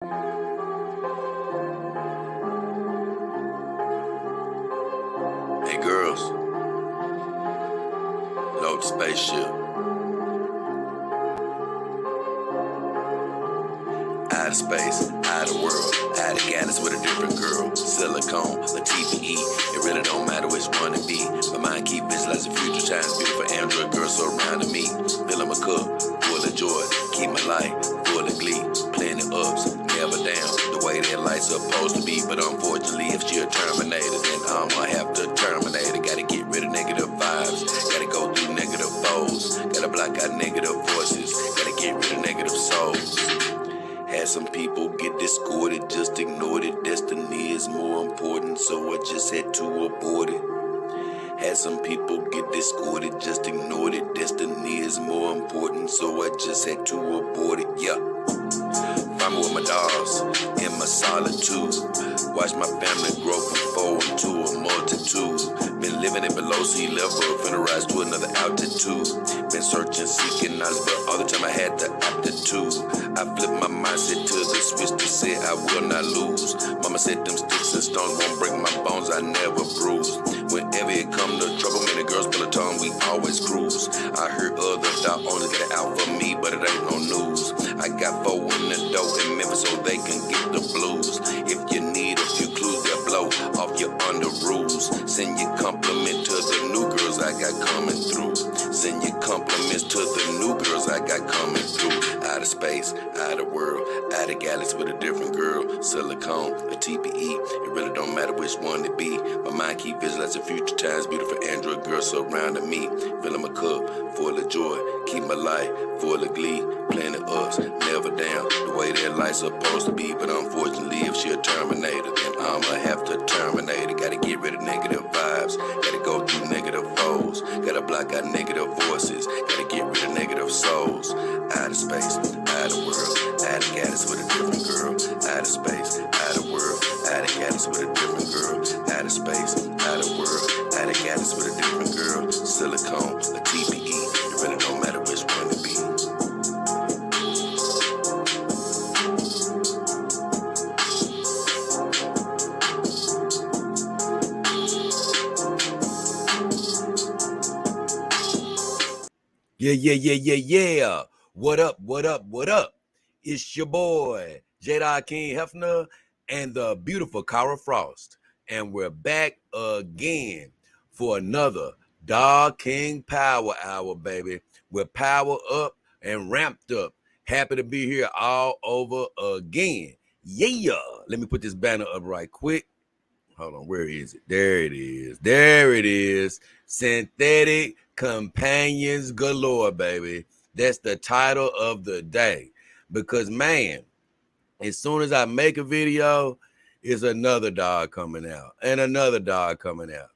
Hey girls, load the spaceship. Out of space, out of world, out of galaxy with a different girl. Silicone, a TPE, it really don't matter which one it be. My mind keep visualizing future times, beautiful Android girls surrounding me. Filling my cup, full of joy, keep my life full of glee. Plenty ups, never down, the way that life's supposed to be. But unfortunately, if she a Terminator, then I'ma have to terminate it. Gotta get rid of negative vibes, gotta go through negative foes, gotta block out negative voices, gotta get rid of negative souls. Had some people get discorded, just ignored it. Destiny is more important, so I just had to abort it. Had some people get discorded, just ignored it. Destiny is more important, so I just had to abort it. Yeah. Find me with my dogs in my solitude. Watch my family grow from 4 into a multitude. Been living it below sea level, finna rise to another altitude. Been searching, seeking knowledge, but all the time I had the aptitude. I flipped my mindset to the switch to say I will not lose. Mama said them sticks and stones won't break my bones, I never bruise. Whenever it come to trouble, man, the girls pull a tongue, we always cruise. I heard other dog owners get it out for me, but it ain't no news. I got 4 in the dough in Memphis so they can get the blues. If you need a few clues, they'll blow off your under rules. Send your compliment to the new girls I got coming through. Send your compliments to the new girls I got coming through. Out of space, out of world, out of galaxy with a different girl. Silicone, a TPE, it really don't matter which one it be. My mind keep visualizing future times, beautiful Android girls surrounding me. Filling my cup, full of joy, keep my life full of glee. Plenty ups, never down, the way that life's supposed to be. But unfortunately, if she a Terminator, then I'ma have to terminate it. Gotta get rid of negative vibes, gotta go through negative foes, gotta block out negative voices, gotta get rid of negative souls. Out of space, out of world, out of galaxy with a different girl. Out of space, out of world, out of galaxy with a different girl. Out of space, out of world, out of galaxy with a different girl. Silicone, a TPE, it really don't matter which one it be. Yeah. What up? It's your boy, JayDollKingHefner, and the beautiful Cara Frost. And we're back again for another Dog King Power Hour, baby. We're power up and ramped up. Happy to be here all over again. Yeah. Let me put this banner up right quick. Hold on, where is it? There it is. Synthetic Companions Galore, baby. That's the title of the day. Because, man, as soon as I make a video, it's another dog coming out and another dog coming out.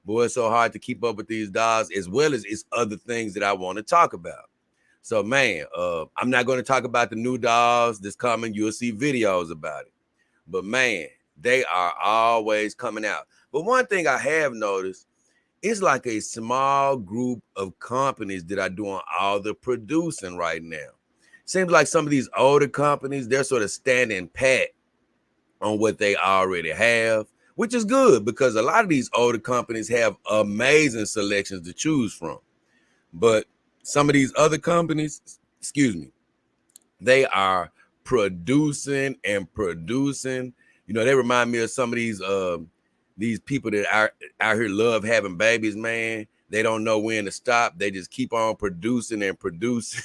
Boy, it's so hard to keep up with these dogs, as well as it's other things that I want to talk about. So, man, I'm not going to talk about the new dogs that's coming. You'll see videos about it. But, man, they are always coming out. But one thing I have noticed, it's like a small group of companies that are doing all the producing right now. Seems like some of these older companies, they're sort of standing pat on what they already have, which is good because a lot of these older companies have amazing selections to choose from. But some of these other companies, they are producing and producing. You know, they remind me of some of these people that are out here love having babies, man. They don't know when to stop. They just keep on producing and producing.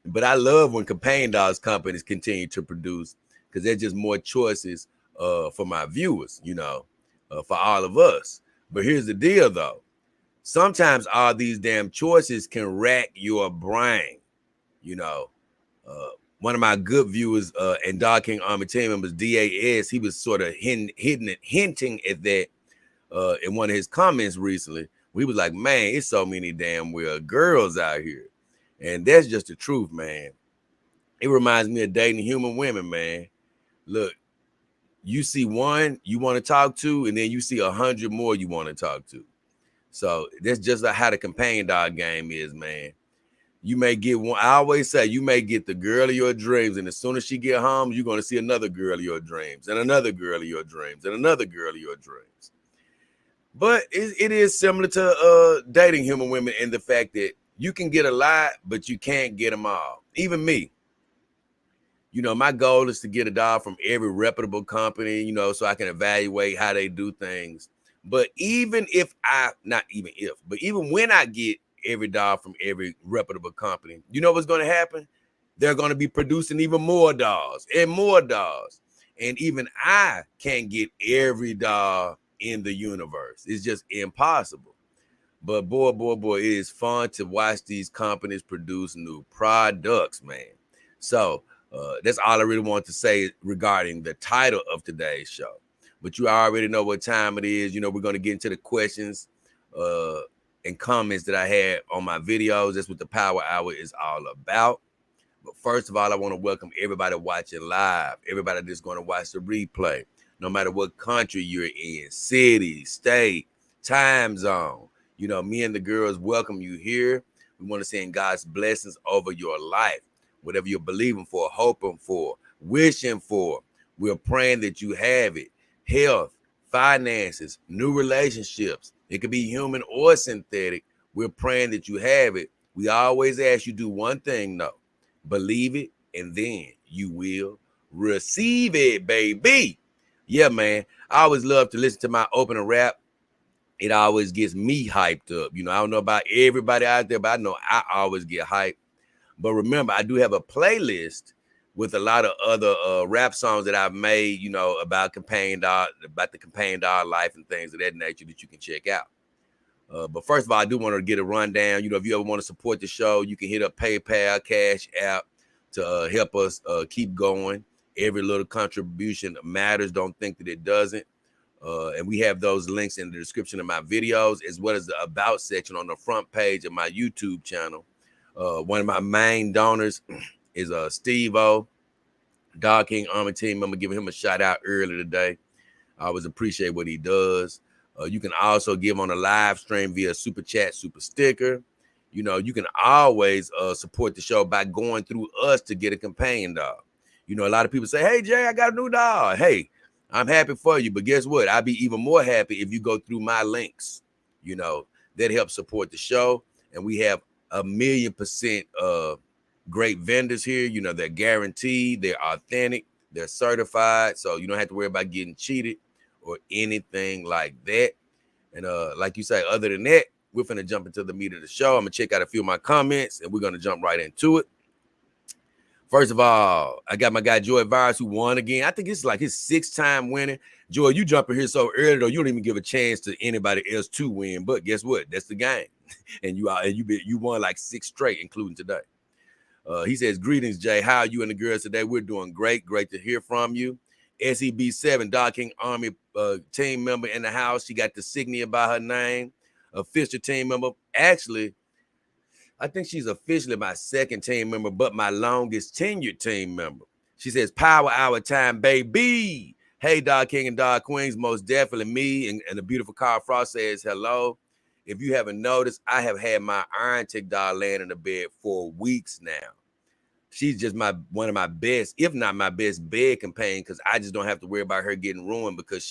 But I love when companion dogs companies continue to produce because there's just more choices for my viewers, for all of us. But here's the deal, though. Sometimes all these damn choices can rack your brain, one of my good viewers and Dog King Army team members, DAS, he was sort of hinting at that in one of his comments recently. We was like, man, it's so many damn weird girls out here. And that's just the truth, man. It reminds me of dating human women, man. Look, you see one you want to talk to, and then you see 100 more you want to talk to. So that's just like how the companion dog game is, man. You may get one. I always say you may get the girl of your dreams, and as soon as she get home, you're going to see another girl of your dreams, and another girl of your dreams, and another girl of your dreams. But it is similar to dating human women in the fact that you can get a lot, but you can't get them all. Even me. You know, my goal is to get a dog from every reputable company, you know, so I can evaluate how they do things. But even when I get every dog from every reputable company, you know what's going to happen? They're going to be producing even more dogs and more dogs. And even I can't get every dog in the universe. It's just impossible. But boy, it is fun to watch these companies produce new products, man. So that's all I really want to say regarding the title of today's show. But you already know what time it is. You know, we're going to get into the questions and comments that I had on my videos. That's what the Power Hour is all about. But first of all, I want to welcome everybody watching live, everybody that's going to watch the replay, no matter what country you're in, city, state, time zone. You know, me and the girls welcome you here. We want to send God's blessings over your life. Whatever you're believing for, hoping for, wishing for, we're praying that you have it. Health, finances, new relationships. It could be human or synthetic. We're praying that you have it. We always ask you do one thing, though. Believe it, and then you will receive it, baby. Yeah, man. I always love to listen to my opening rap. It always gets me hyped up. You know, I don't know about everybody out there, but I know I always get hyped. But remember, I do have a playlist with a lot of other rap songs that I've made, you know, about the companion dog life and things of that nature that you can check out. But first of all, I do want to get a rundown. You know, if you ever want to support the show, you can hit up PayPal, Cash App to help us keep going. Every little contribution matters. Don't think that it doesn't. And we have those links in the description of my videos, as well as the About section on the front page of my YouTube channel. One of my main donors is Steve-O, Dog King Army team member. Giving him a shout out earlier today. I always appreciate what he does. You can also give on a live stream via Super Chat, Super Sticker. You know, you can always support the show by going through us to get a companion dog. You know, a lot of people say, hey, Jay, I got a new dog. Hey, I'm happy for you. But guess what? I'd be even more happy if you go through my links. You know, that helps support the show. And we have 1,000,000% great vendors here. You know, they're guaranteed, they're authentic, they're certified. So you don't have to worry about getting cheated or anything like that. And like you say, other than that, we're finna jump into the meat of the show. I'm gonna check out a few of my comments and we're gonna jump right into it. First of all, I got my guy Joy Virus who won again. I think it's like his 6th time winning. Joy, you jumping here so early though, you don't even give a chance to anybody else to win. But guess what? That's the game. And you won like 6 straight, including today. He says, greetings, Jay. How are you and the girls today? We're doing great. Great to hear from you. SEB7, Dog King Army team member in the house. She got the signia by her name. Official team member. Actually, I think she's officially my 2nd team member, but my longest tenured team member. She says, Power Hour time, baby. Hey, Dog King and Dog Queens, most definitely me. And the beautiful Carl Frost says hello. If you haven't noticed, I have had my iron tick dog laying in the bed for weeks now. She's just one of my best, if not my best bed companion, because I just don't have to worry about her getting ruined because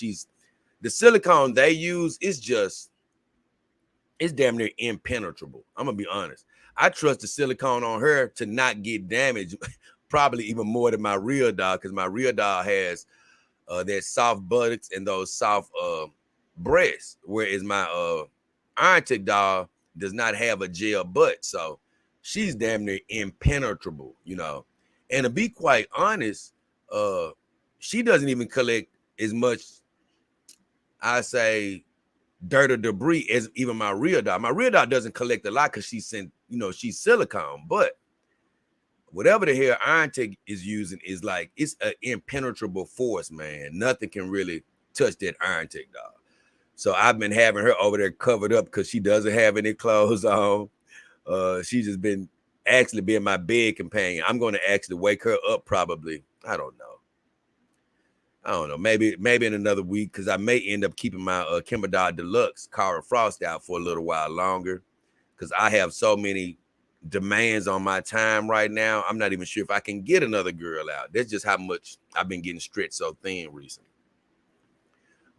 the silicone they use is it's damn near impenetrable. I'm going to be honest. I trust the silicone on her to not get damaged, probably even more than my real dog, because my real dog has that soft buttocks and those soft breasts, whereas my iron tick dog does not have a gel butt. So she's damn near impenetrable, you know. And to be quite honest, she doesn't even collect as much, I say, dirt or debris as even my real dog. My real dog doesn't collect a lot because she's silicone. But whatever the hell iron tick is using is like, it's an impenetrable force, man. Nothing can really touch that iron tick dog. So I've been having her over there covered up because she doesn't have any clothes on. She's just been actually being my bed companion. I'm going to actually wake her up probably. I don't know. Maybe in another week, because I may end up keeping my Kimber Dog Deluxe Cara Frost out for a little while longer, because I have so many demands on my time right now, I'm not even sure if I can get another girl out. That's just how much I've been getting stretched so thin recently.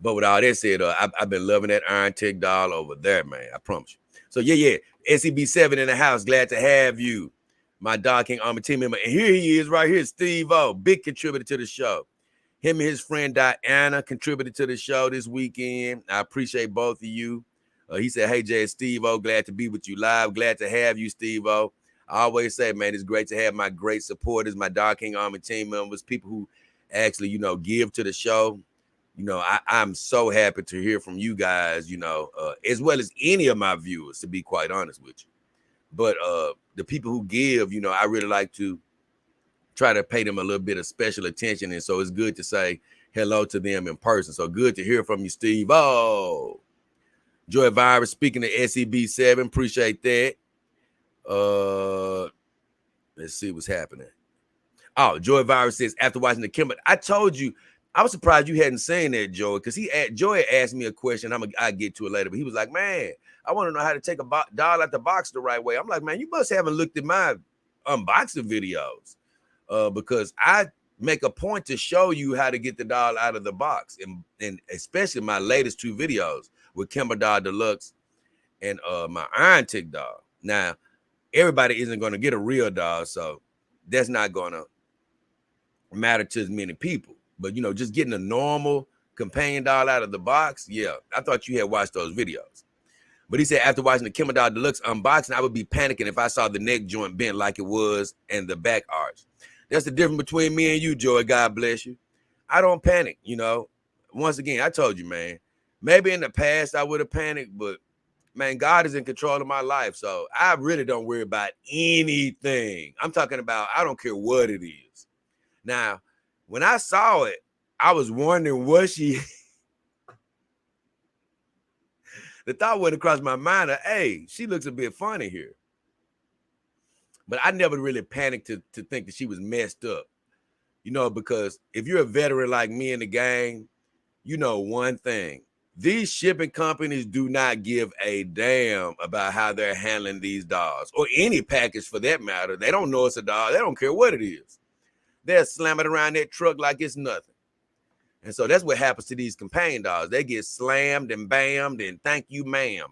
But with all that said, I've been loving that Iron Tech doll over there, man. I promise you. So yeah, SEB7 in the house. Glad to have you, my Dog King Army team member. And here he is right here, Steve O, big contributor to the show. Him and his friend Diana contributed to the show this weekend. I appreciate both of you. He said, hey, Jay, Steve O, glad to be with you live. Glad to have you, Steve O. I always say, man, it's great to have my great supporters, my Dog King Army team members, people who actually, give to the show. I'm so happy to hear from you guys, as well as any of my viewers, to be quite honest with you. But the people who give, I really like to try to pay them a little bit of special attention. And so it's good to say hello to them in person. So good to hear from you, Steve. Oh, Joy Virus speaking to SEB7. Appreciate that. Let's see what's happening. Oh, Joy Virus says, after watching the Kimber, I told you, I was surprised you hadn't seen that, Joy, because Joy asked me a question. I'll get to it later, but he was like, man, I want to know how to take a doll out the box the right way. I'm like, man, you must haven't looked at my unboxing videos. Because I make a point to show you how to get the doll out of the box, and especially my latest two videos with Kimber Doll Deluxe and my Iron Tick doll. Now, everybody isn't going to get a real doll, so that's not going to matter to as many people. But, just getting a normal companion doll out of the box, yeah, I thought you had watched those videos. But he said, after watching the Kimber Doll Deluxe unboxing, I would be panicking if I saw the neck joint bent like it was and the back arch. That's the difference between me and you, Joy. God bless you. I don't panic, Once again, I told you, man, maybe in the past I would have panicked, but, man, God is in control of my life. So I really don't worry about anything. I'm talking about, I don't care what it is. Now, when I saw it, I was wondering, was she... The thought went across my mind of, hey, she looks a bit funny here. But I never really panicked to think that she was messed up, because if you're a veteran like me in the game, you know one thing. These shipping companies do not give a damn about how they're handling these dolls, or any package for that matter. They don't know it's a doll. They don't care what it is. They'll slam it around that truck like it's nothing. And so that's what happens to these companion dolls. They get slammed and bammed and thank you, ma'am,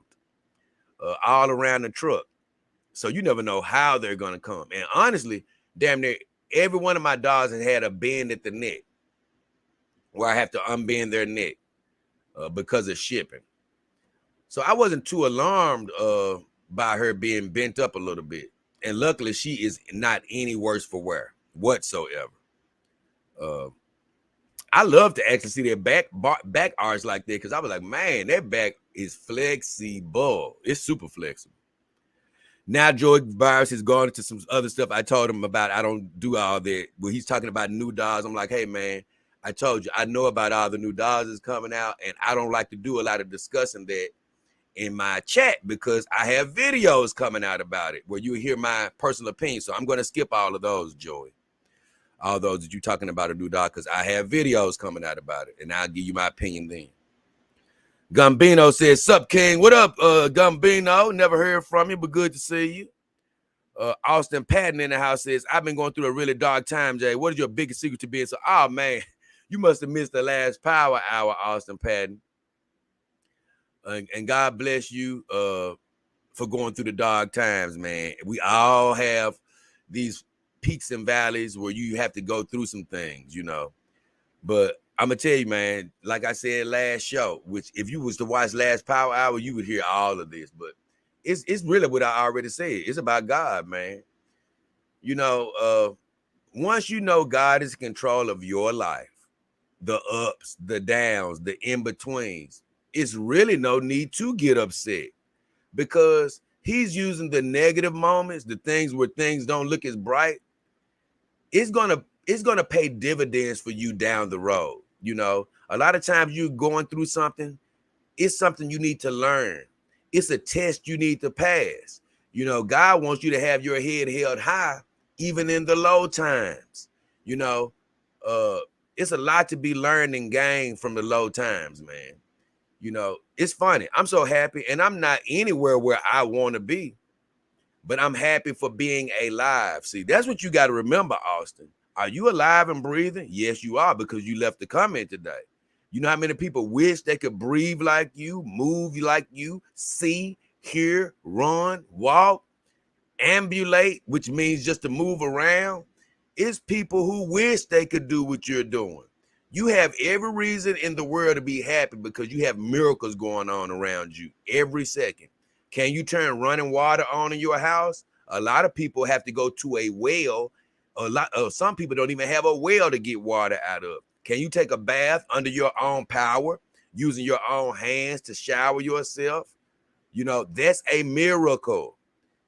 all around the truck. So you never know how they're going to come. And honestly, damn near every one of my dolls has had a bend at the neck where I have to unbend their neck because of shipping. So I wasn't too alarmed by her being bent up a little bit. And luckily, she is not any worse for wear whatsoever. I love to actually see their back arch like that, because I was like, man, that back is flexible. It's super flexible. Now, Joy Virus has gone into some other stuff I told him about. I don't do all that. When he's talking about new dolls, I'm like, hey, man, I told you, I know about all the new dolls that's coming out, and I don't like to do a lot of discussing that in my chat because I have videos coming out about it where you hear my personal opinion. So I'm going to skip all of those, Joy. All those that you're talking about a new doll, because I have videos coming out about it, and I'll give you my opinion then. Gumbino says, sup, King? What up, Gumbino? Never heard from you, but good to see you. Austin Patton in the house says, I've been going through a really dark time, Jay. What is your biggest secret to being so? Oh, man, you must have missed the last power hour, Austin Patton. And God bless you for going through the dark times, man. We all have these peaks and valleys where you have to go through some things, But I'm going to tell you, man, like I said last show, which if you was to watch last power hour, you would hear all of this. But it's really what I already said. It's about God, man. Once you know God is in control of your life, the ups, the downs, the in-betweens, it's really no need to get upset, because he's using the negative moments, the things where things don't look as bright. It's gonna pay dividends for you down the road. A lot of times you're going through something, it's something you need to learn. It's a test you need to pass. God wants you to have your head held high, even in the low times. It's a lot to be learned and gained from the low times, man. It's funny. I'm so happy, and I'm not anywhere where I want to be. but I'm happy for being alive. See, that's what you got to remember, Austin. Are you alive and breathing? Yes, you are, because you left the comment today. You know how many people wish they could breathe like you, move like you, see, hear, run, walk, ambulate, which means just to move around? It's people who wish they could do what you're doing. You have every reason in the world to be happy because you have miracles going on around you every second. Can you turn running water on in your house? A lot of people have to go to a well. Some people don't even have a well to get water out of. Can you take a bath under your own power, using your own hands to shower yourself? You know, that's a miracle.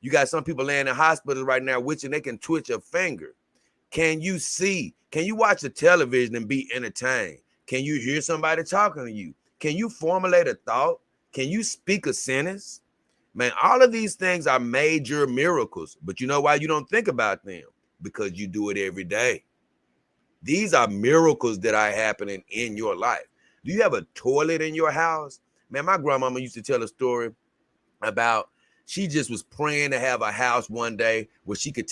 You got some people laying in hospitals right now wishing they can twitch a finger. Can you see? Can you watch the television and be entertained? Can you hear somebody talking to you? Can you formulate a thought? Can you speak a sentence? Man, all of these things are major miracles, but you know why you don't think about them? Because you do it every day. These are miracles that are happening in your life. Do you have a toilet in your house? Man, my grandmama used to tell a story about she just was praying to have a house one day where she could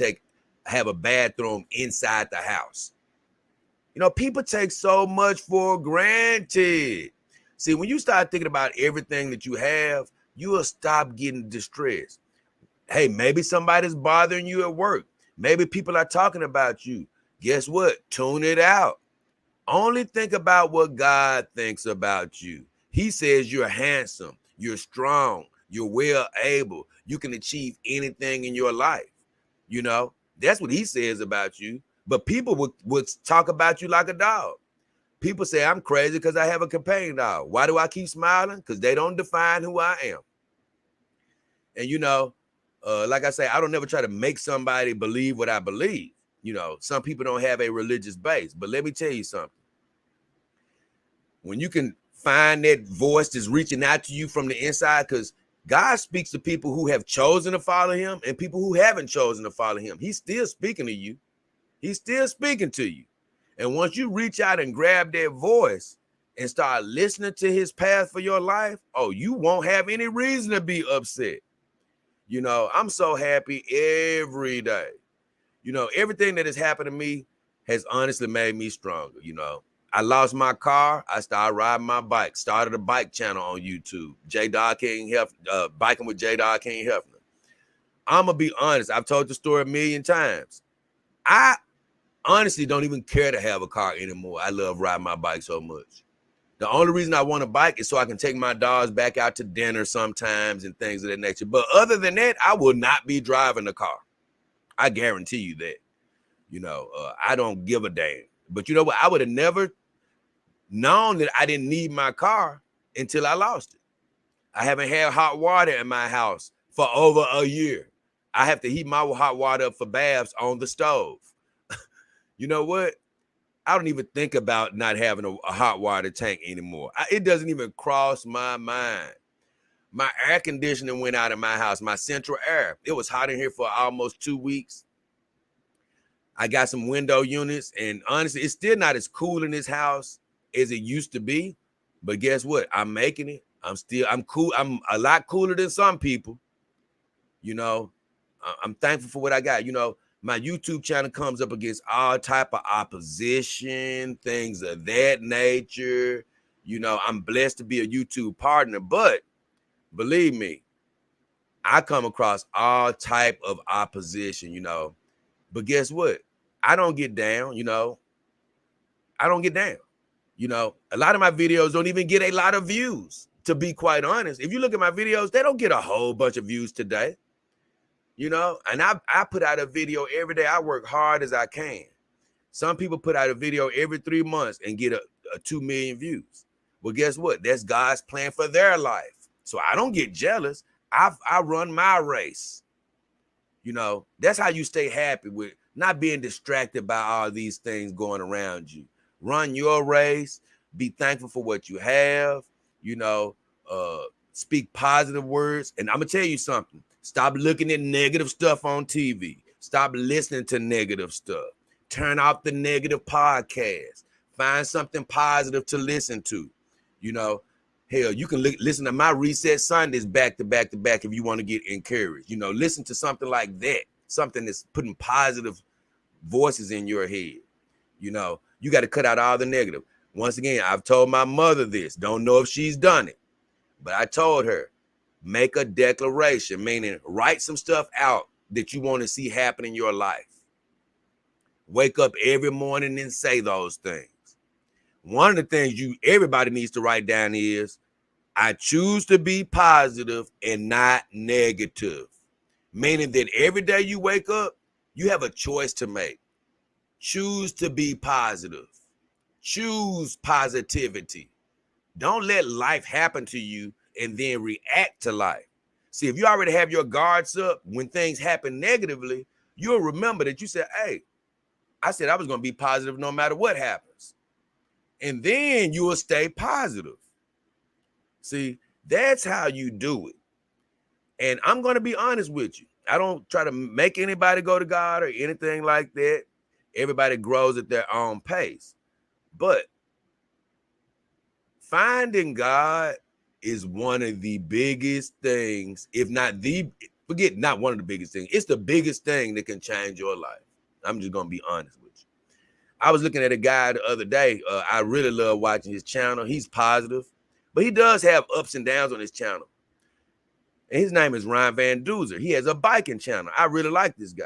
have a bathroom inside the house. You know, people take so much for granted. See, when you start thinking about everything that you have, you will stop getting distressed. Hey, maybe somebody's bothering you at work. Maybe people are talking about you. Guess what? Tune it out. Only think about what God thinks about you. He says you're handsome, you're strong, you're well able, you can achieve anything in your life. You know, that's what he says about you. But people would talk about you like a dog. People say I'm crazy because I have a companion dog. Why do I keep smiling? Because they don't define who I am. And, you know, like I say, I don't never try to make somebody believe what I believe. You know, some people don't have a religious base. But let me tell you something. When you can find that voice that's reaching out to you from the inside, because God speaks to people who have chosen to follow him and people who haven't chosen to follow him. He's still speaking to you. He's still speaking to you. And once you reach out and grab that voice and start listening to his path for your life, oh, you won't have any reason to be upset. You know, I'm so happy every day. You know, everything that has happened to me has honestly made me stronger. You know, I lost my car. I started riding my bike, started a bike channel on YouTube, JayDollKingHefner, biking with JayDollKingHefner. I'm going to be honest. I've told the story a million times. I honestly don't even care to have a car anymore. I love riding my bike so much. The only reason I want a bike is so I can take my dogs back out to dinner sometimes and things of that nature. But other than that, I will not be driving the car. I guarantee you that. You know, I don't give a damn. But you know what? I would have never known that I didn't need my car until I lost it. I haven't had hot water in my house for over a year. I have to heat my hot water up for baths on the stove. You know what? I don't even think about not having a hot water tank anymore. It doesn't even cross my mind. My air conditioning went out in my house, my central air. It was hot in here for almost 2 weeks. I got some window units, and honestly, it's still not as cool in this house as it used to be. But guess what? I'm making it. I'm cool. I'm a lot cooler than some people. You know, I'm thankful for what I got. You know, my YouTube channel comes up against all type of opposition, things of that nature. You know, I'm blessed to be a YouTube partner, but believe me, I come across all type of opposition, you know. But guess what? I don't get down, you know. I don't get down. You know, a lot of my videos don't even get a lot of views, to be quite honest. If you look at my videos, they don't get a whole bunch of views today. You know, and I put out a video every day. I work hard as I can. Some people put out a video every 3 months and get a 2 million views. Well, guess what? That's God's plan for their life. So I don't get jealous. I run my race. You know, that's how you stay happy, with not being distracted by all these things going around you. Run your race. Be thankful for what you have. You know, speak positive words. And I'm going to tell you something. Stop looking at negative stuff on TV. Stop listening to negative stuff. Turn off the negative podcasts. Find something positive to listen to. You know, Hell, you can listen to my Reset Sundays back to back to back if you want to get encouraged. Listen to something like that, something that's putting positive voices in your head. You got to cut out all the negative. Once again, I've told my mother this. Don't know if she's done it, but I told her, make a declaration, meaning write some stuff out that you want to see happen in your life. Wake up every morning and say those things. One of the things everybody needs to write down is, I choose to be positive and not negative. Meaning that every day you wake up, you have a choice to make. Choose to be positive. Choose positivity. Don't let life happen to you and then react to life. See, if you already have your guards up, when things happen negatively, you'll remember that you said, hey, I said I was going to be positive no matter what happens. And then you will stay positive. See, that's how you do it. And I'm going to be honest with you. I don't try to make anybody go to God or anything like that. Everybody grows at their own pace. But finding God is one of the biggest things, if not not one of the biggest things. It's the biggest thing that can change your life. I'm just going to be honest with you. I was looking at a guy the other day. I really love watching his channel. He's positive, but he does have ups and downs on his channel. And his name is Ryan Van Duzer. He has a biking channel. I really like this guy.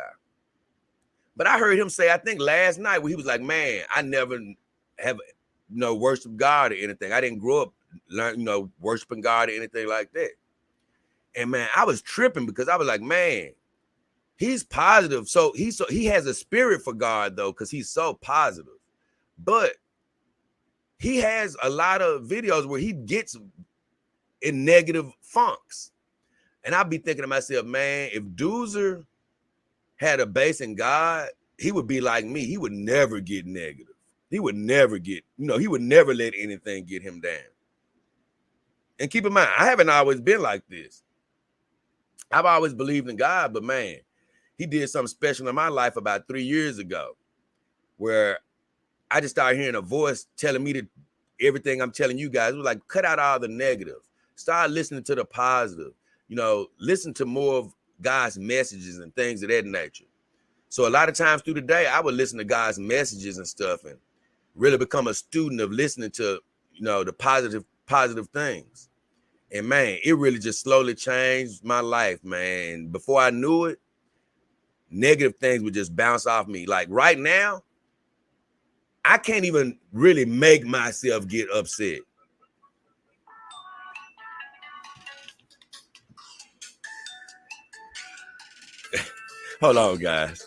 But I heard him say, I think last night, where he was like, man, I never have, worshiped God or anything. I didn't grow up worshiping God or anything like that. And man, I was tripping because I was like, man, he's positive. So he has a spirit for God though, because he's so positive. But he has a lot of videos where he gets in negative funks. And I'll be thinking to myself, man, if Doozer had a base in God, he would be like me. He would never get negative. He would never he would never let anything get him down. And keep in mind, I haven't always been like this. I've always believed in God, but man, he did something special in my life about 3 years ago where I just started hearing a voice telling me that everything I'm telling you guys was like, cut out all the negative. Start listening to the positive. Listen to more of God's messages and things of that nature. So a lot of times through the day, I would listen to God's messages and stuff and really become a student of listening to, the positive things. And man, it really just slowly changed my life, man. Before I knew it, negative things would just bounce off me. Like right now, I can't even really make myself get upset. Hold on, guys.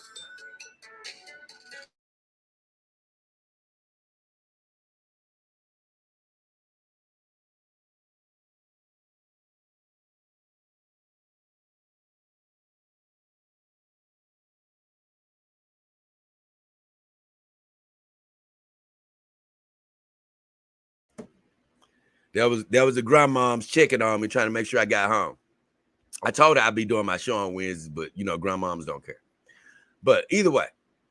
That was the grandmom's checking on me, trying to make sure I got home. I told her I'd be doing my show on Wednesdays, but grandmoms don't care. But either way,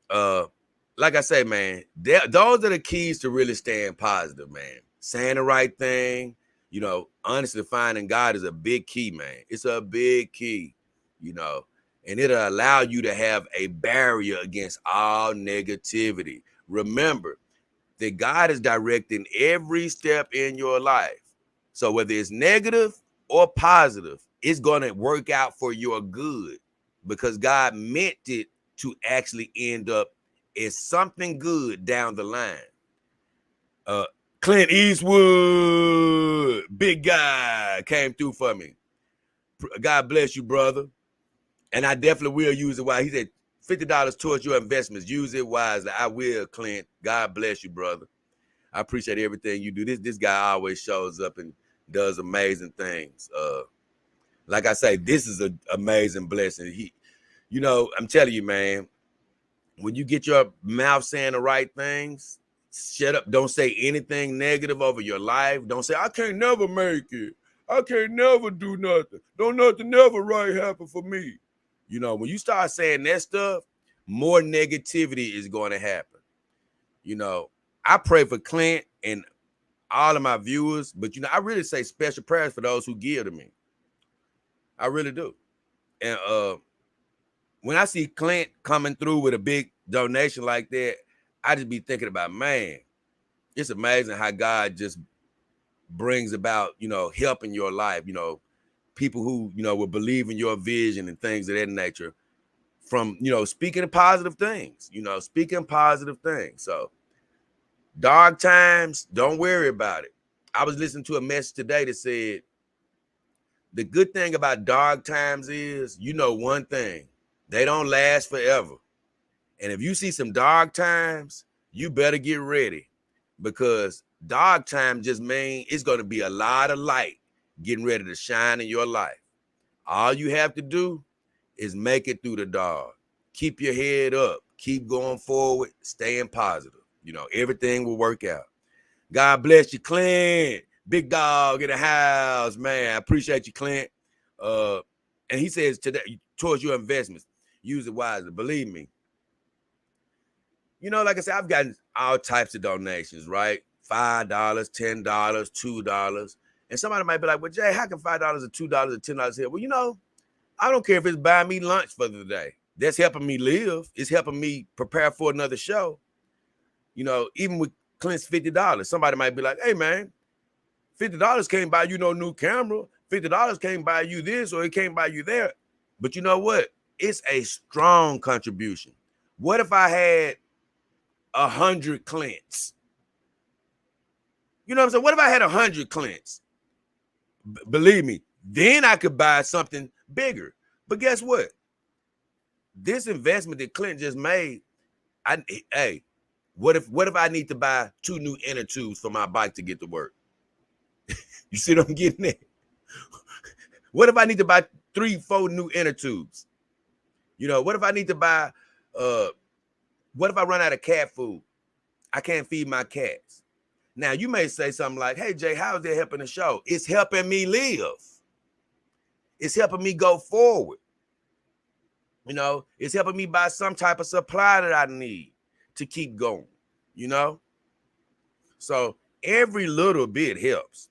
like I say, man, those are the keys to really staying positive, man. Saying the right thing, honestly finding God is a big key, man. It's a big key, and it'll allow you to have a barrier against all negativity. Remember that God is directing every step in your life. So whether it's negative or positive, it's going to work out for your good because God meant it to actually end up as something good down the line. Clint Eastwood, big guy, came through for me. God bless you, brother. And I definitely will use it wisely. He said, $50 towards your investments. Use it wisely. I will, Clint. God bless you, brother. I appreciate everything you do. This guy always shows up and does amazing things. Like I say, this is an amazing blessing. I'm telling you, man, when you get your mouth saying the right things, shut up. Don't say anything negative over your life. Don't say, I can't never make it. I can't never do nothing. Don't nothing never right happen for me. When you start saying that stuff, more negativity is going to happen. I pray for Clint, and all of my viewers, but I really say special prayers for those who give to me. I really do. And when I see Clint coming through with a big donation like that, I just be thinking about, man, it's amazing how God just brings about, help in your life, people who, will believe in your vision and things of that nature from, speaking positive things, speaking positive things. So dark times, don't worry about it. I was listening to a message today that said, the good thing about dark times is, one thing, they don't last forever. And if you see some dark times, you better get ready, because dark time just means it's going to be a lot of light getting ready to shine in your life. All you have to do is make it through the dark. Keep your head up. Keep going forward. Staying positive. Everything will work out. God bless you, Clint. Big dog in the house, man. I appreciate you, Clint. And he says today, towards your investments, use it wisely. Believe me. Like I said, I've gotten all types of donations, right? $5, $10, $2. And somebody might be like, well, Jay, how can $5 or $2 or $10 help? Well, I don't care if it's buying me lunch for the day. That's helping me live. It's helping me prepare for another show. Even with Clint's $50, somebody might be like, hey, man, $50 can't buy you no new camera. $50 can't buy you this, or it can't buy you that. But you know what? It's a strong contribution. What if I had 100 Clints? You know what I'm saying? What if I had 100 Clints? Believe me, then I could buy something bigger. But guess what? This investment that Clint just made, what if I need to buy 2 new inner tubes for my bike to get to work? You see what I'm getting at? What if I need to buy 3, 4 new inner tubes? What if I need to buy, what if I run out of cat food? I can't feed my cats. Now, you may say something like, hey, Jay, how is that helping the show? It's helping me live. It's helping me go forward. It's helping me buy some type of supply that I need to keep going, So every little bit helps.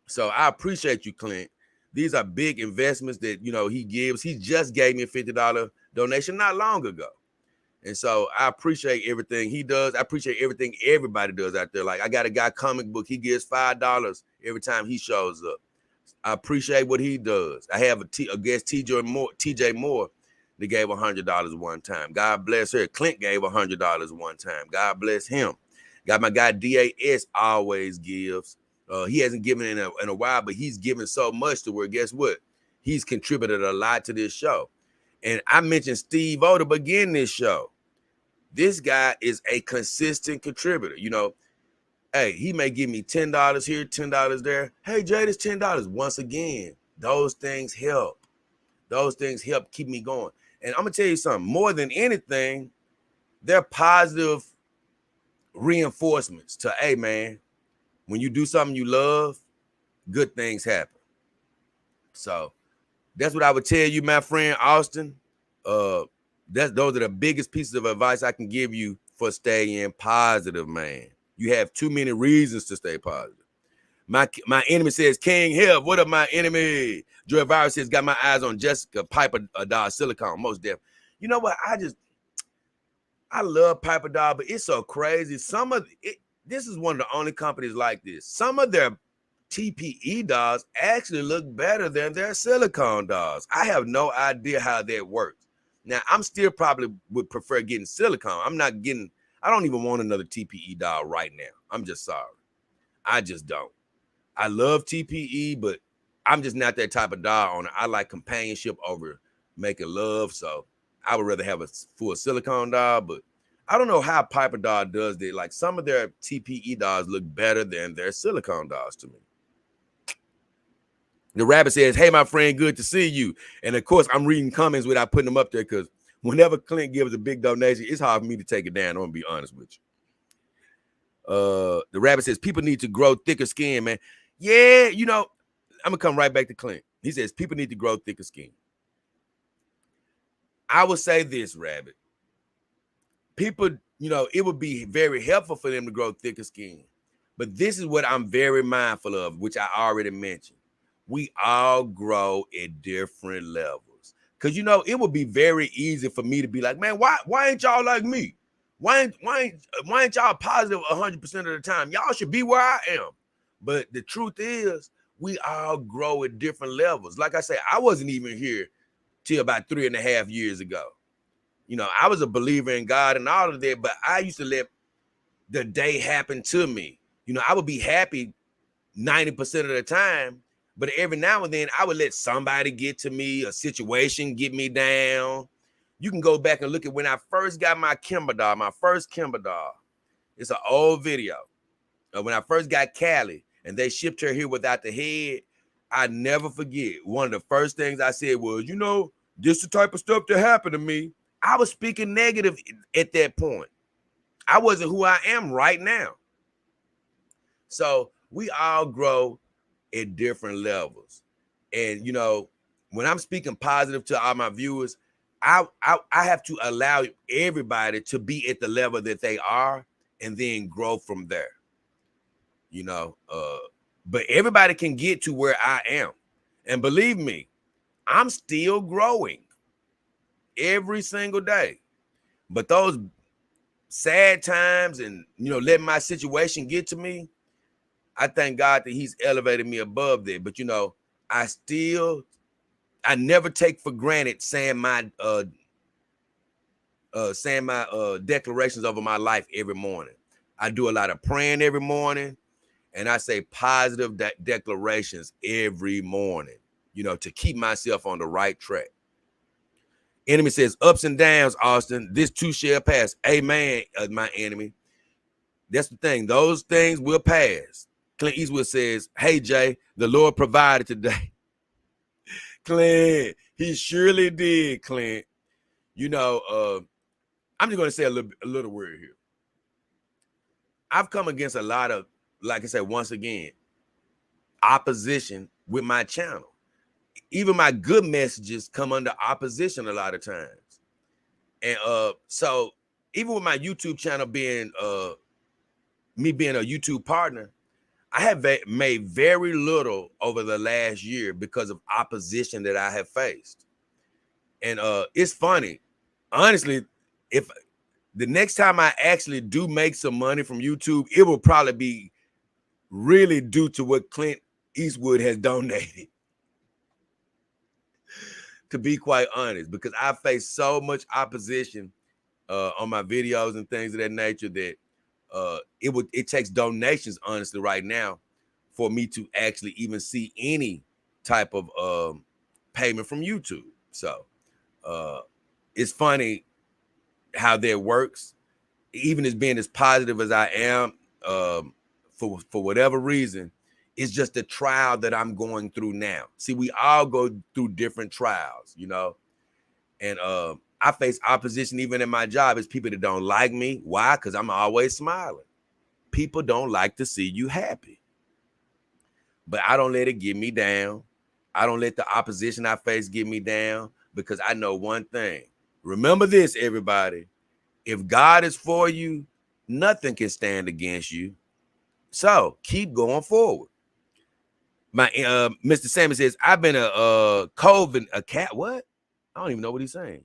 So I appreciate you, Clint. These are big investments that, he gives. He just gave me a $50 donation not long ago. And so I appreciate everything he does. I appreciate everything everybody does out there. Like, I got a guy, Comic Book. He gives $5 every time he shows up. I appreciate what he does. I have a guest, TJ Moore, that gave $100 one time. God bless her. Clint gave $100 one time. God bless him. Got my guy, DAS, always gives. He hasn't given in a while, but he's given so much to where, guess what? He's contributed a lot to this show. And I mentioned Steve O to begin this show. This guy is a consistent contributor. Hey, he may give me $10 here, $10 there. Hey, Jay, this $10. Once again, those things help. Those things help keep me going. And I'm going to tell you something. More than anything, they're positive reinforcements to, hey, man, when you do something you love, good things happen. So that's what I would tell you, my friend Austin. Those are the biggest pieces of advice I can give you for staying positive, man. You have too many reasons to stay positive. My enemy says, King help. What up, my enemy? Joy Virus says, got my eyes on Jessica Piper Doll Silicone. Most definitely. You know what? I love Piper Doll, but it's so crazy. This is one of the only companies like this. Some of their TPE dolls actually look better than their silicone dolls. I have no idea how that works. Now, I'm still probably would prefer getting silicone. I don't even want another TPE doll right now. I'm just sorry. I just don't. I love TPE, but I'm just not that type of doll owner. I like companionship over making love. So I would rather have a full silicone doll, but I don't know how Piper Doll does that. Like, some of their TPE dolls look better than their silicone dolls to me. The rabbit says, hey, my friend, good to see you. And of course, I'm reading comments without putting them up there, because whenever Clint gives a big donation, it's hard for me to take it down. I'm going to be honest with you. The rabbit says, people need to grow thicker skin, man. Yeah, I'm going to come right back to Clint. He says, people need to grow thicker skin. I would say this, rabbit. People, it would be very helpful for them to grow thicker skin. But this is what I'm very mindful of, which I already mentioned. We all grow at different levels. Cause it would be very easy for me to be like, man, why ain't y'all like me? Why ain't y'all positive 100% of the time? Y'all should be where I am. But the truth is, we all grow at different levels. Like I say, I wasn't even here till about 3.5 years ago. I was a believer in God and all of that, but I used to let the day happen to me. I would be happy 90% of the time, but every now and then I would let somebody get to me, a situation get me down. You can go back and look at when I first got my Kimber doll, my first Kimber doll. It's an old video. When I first got Callie and they shipped her here without the head, I never forget. One of the first things I said was, this is the type of stuff that happened to me. I was speaking negative at that point. I wasn't who I am right now. So we all grow at different levels. And, when I'm speaking positive to all my viewers, I have to allow everybody to be at the level that they are and then grow from there. But everybody can get to where I am. And believe me, I'm still growing every single day. But those sad times and, letting my situation get to me, I thank God that he's elevated me above that. But, I never take for granted saying my declarations over my life every morning. I do a lot of praying every morning, and I say positive declarations every morning, to keep myself on the right track. Enemy says, ups and downs, Austin. This too shall pass. Amen, my enemy. That's the thing. Those things will pass. Clint Eastwood says, hey, Jay, the Lord provided today. Clint, he surely did, Clint. I'm just going to say a little word here. I've come against a lot of, like I said, once again, opposition with my channel. Even my good messages come under opposition a lot of times. And so even with my YouTube channel being me being a YouTube partner, I have made very little over the last year because of opposition that I have faced. And it's funny, honestly, if the next time I actually do make some money from YouTube, it will probably be really due to what Clint Eastwood has donated. To be quite honest, because I face so much opposition on my videos and things of that nature that it takes donations, honestly, right now for me to actually even see any type of payment from YouTube. So it's funny how that works. Even as being as positive as I am, for whatever reason, it's just the trial that I'm going through now. See, we all go through different trials, and I face opposition even in my job. It's people that don't like me. Why? Because I'm always smiling. People don't like to see you happy. But I don't let it get me down. I don't let the opposition I face get me down, because I know one thing. Remember this, everybody. If God is for you, nothing can stand against you. So keep going forward. My Mr. Sammy says, I've been a Calvin, a cat. What? I don't even know what he's saying.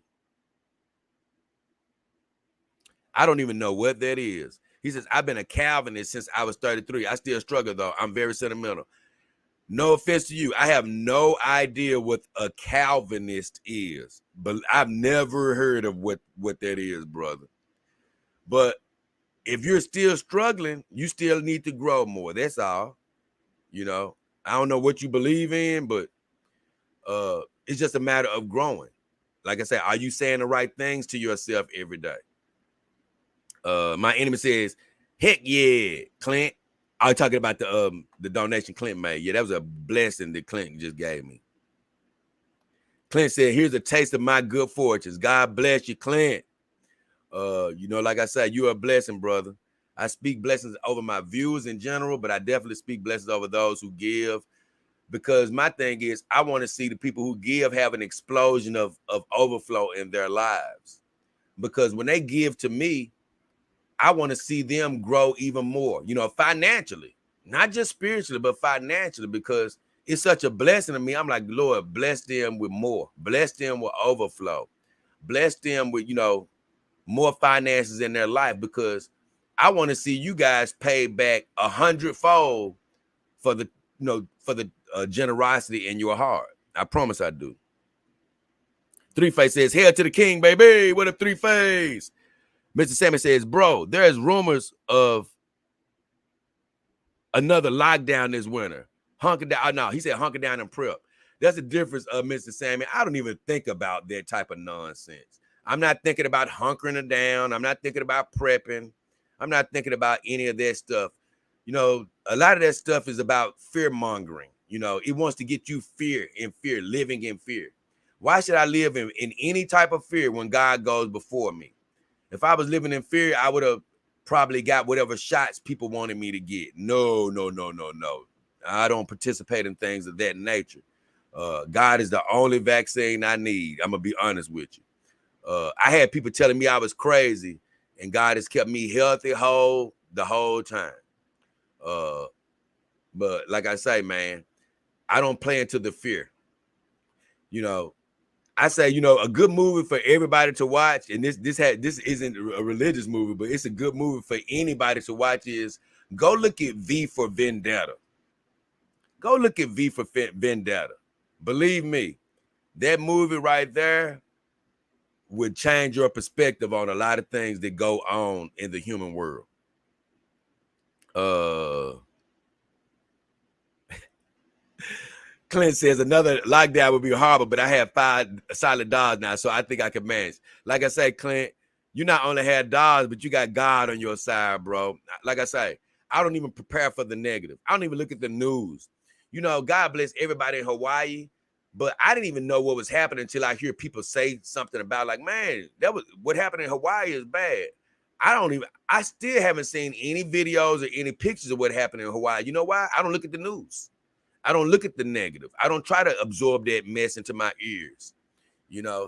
I don't even know what that is. He says, I've been a Calvinist since I was 33. I still struggle, though. I'm very sentimental. No offense to you. I have no idea what a Calvinist is, but I've never heard of what that is, brother. But if you're still struggling, you still need to grow more. That's all. I don't know what you believe in, but it's just a matter of growing. Like I said, are you saying the right things to yourself every day? My enemy says, heck yeah, Clint. I was talking about the donation Clint made. Yeah, that was a blessing that Clint just gave me. Clint said, here's a taste of my good fortunes. God bless you, Clint. Like I said, you're a blessing, brother. I speak blessings over my viewers in general, but I definitely speak blessings over those who give, because my thing is I want to see the people who give have an explosion of overflow in their lives. Because when they give to me, I want to see them grow even more, financially, not just spiritually, but financially, because it's such a blessing to me. I'm like, Lord, bless them with more, bless them with overflow, bless them with, more finances in their life, because I want to see you guys pay back 100-fold for the, generosity in your heart. I promise I do. Three Face says, hail to the king, baby. What up, Three Face? Mr. Sammy says, bro, there's rumors of another lockdown this winter. Hunker down. No, he said hunker down and prep. That's the difference of Mr. Sammy. I don't even think about that type of nonsense. I'm not thinking about hunkering it down. I'm not thinking about prepping. I'm not thinking about any of that stuff. A lot of that stuff is about fear mongering. It wants to get you living in fear. Why should I live in any type of fear when God goes before me? If I was living in fear, I would have probably got whatever shots people wanted me to get. No. I don't participate in things of that nature. God is the only vaccine I need. I'm going to be honest with you. I had people telling me I was crazy, and God has kept me healthy, whole, the whole time. But like I say, man, I don't play into the fear. I say, a good movie for everybody to watch, and this isn't a religious movie, but it's a good movie for anybody to watch, is go look at V for Vendetta. Go look at V for Vendetta. Believe me, that movie right there would change your perspective on a lot of things that go on in the human world. Clint says another lockdown would be horrible, but I have 5 solid dollars now, so I think I can manage. Like I say, Clint, you not only had dollars, but you got God on your side, bro. Like I say, I don't even prepare for the negative. I don't even look at the news. God bless everybody in Hawaii, but I didn't even know what was happening until I hear people say something about, like, man, that was what happened in Hawaii is bad. I still haven't seen any videos or any pictures of what happened in Hawaii. You know why? I don't look at the news. I don't look at the negative. I don't try to absorb that mess into my ears,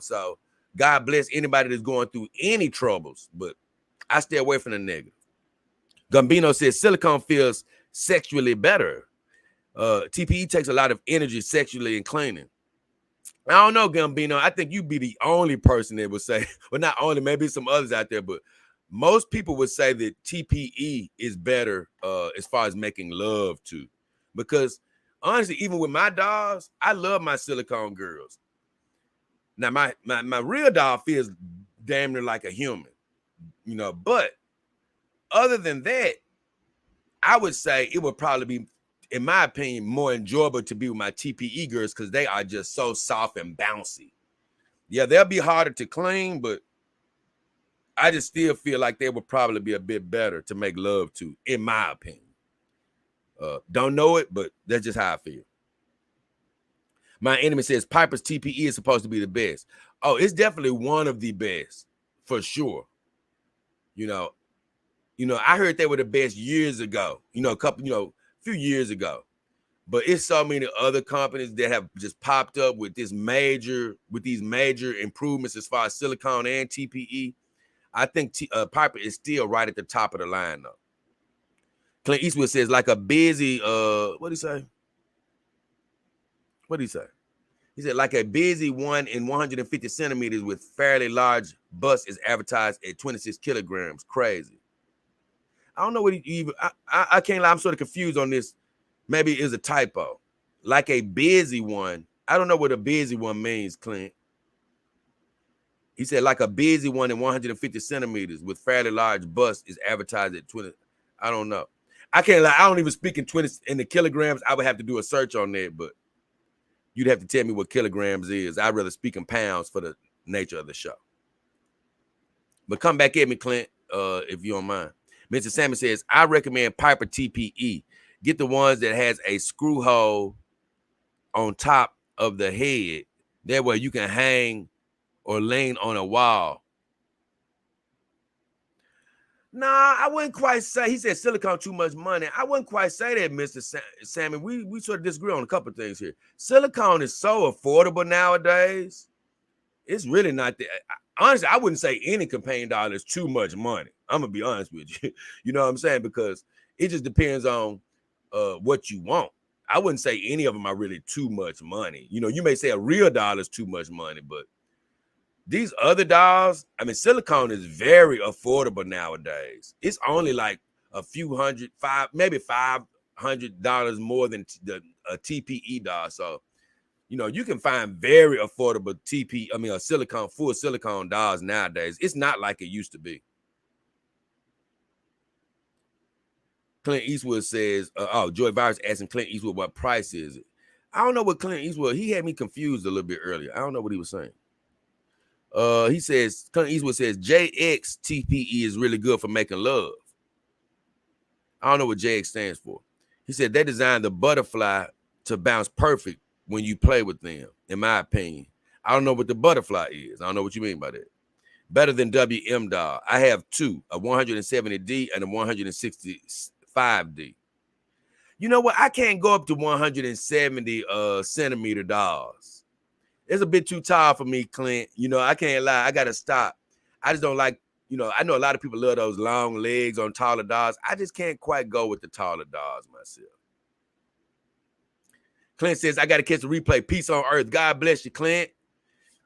so God bless anybody that's going through any troubles, but I stay away from the negative. Gambino says silicone feels sexually better. TPE takes a lot of energy sexually in cleaning. I don't know, Gambino. I think you'd be the only person that would say, well, not only, maybe some others out there, but most people would say that TPE is better as far as making love to, because honestly, even with my dolls, I love my silicone girls. Now, my real doll feels damn near like a human, but other than that, I would say it would probably be, in my opinion, more enjoyable to be with my TPE girls because they are just so soft and bouncy. Yeah, they'll be harder to clean, but I just still feel like they would probably be a bit better to make love to, in my opinion. Don't know it, but that's just how I feel. My enemy says Piper's TPE is supposed to be the best. Oh, it's definitely one of the best, for sure. I heard they were the best years ago, a few years ago. But it's so many other companies that have just popped up with these major improvements as far as silicone and TPE. I think Piper is still right at the top of the line, though. Clint Eastwood says, like a busy, what'd he say? He said, like a busy one in 150 centimeters with fairly large bust is advertised at 26 kilograms. Crazy. I don't know what he even, I can't lie, I'm sort of confused on this. Maybe it's a typo. Like a busy one. I don't know what a busy one means, Clint. He said, like a busy one in 150 centimeters with fairly large bust is advertised at 20. I don't know. I can't lie. I don't even speak in the kilograms. I would have to do a search on that, but you'd have to tell me what kilograms is. I'd rather speak in pounds for the nature of the show. But come back at me, Clint, if you don't mind. Mr. Salmon says, I recommend Piper TPE. Get the ones that has a screw hole on top of the head. That way you can hang or lean on a wall. Nah, I wouldn't quite say. He said silicone too much money. I wouldn't quite say that, Mr. Salmon. We sort of disagree on a couple of things here. Silicone is so affordable nowadays. it's really not that. Honestly, I wouldn't say any companion dog is too much money. I'm gonna be honest with you. You know what I'm saying? Because it just depends on what you want. I wouldn't say any of them are really too much money. You know, you may say a real doll is too much money, but these other dolls, I mean, silicone is very affordable nowadays. It's only like a few hundred, maybe $500 more than a TPE doll. So, you know, you can find very affordable full silicone dolls nowadays. It's not like it used to be. Clint Eastwood says, Joy Virus asking Clint Eastwood what price is it. I don't know what Clint Eastwood, he had me confused a little bit earlier. I don't know what he was saying. He says, Clint Eastwood says, JX TPE is really good for making love. I don't know what JX stands for. He said they designed the butterfly to bounce perfect when you play with them, in my opinion. I don't know what the butterfly is. I don't know what you mean by that. Better than WM doll. I have two, a 170D and a 165D. You know what? I can't go up to 170 centimeter dolls. It's a bit too tall for me, Clint. You know, I can't lie. I got to stop. I just don't like, you know, I know a lot of people love those long legs on taller dolls. I just can't quite go with the taller dolls myself. Clint says, I got to catch the replay. Peace on earth. God bless you, Clint.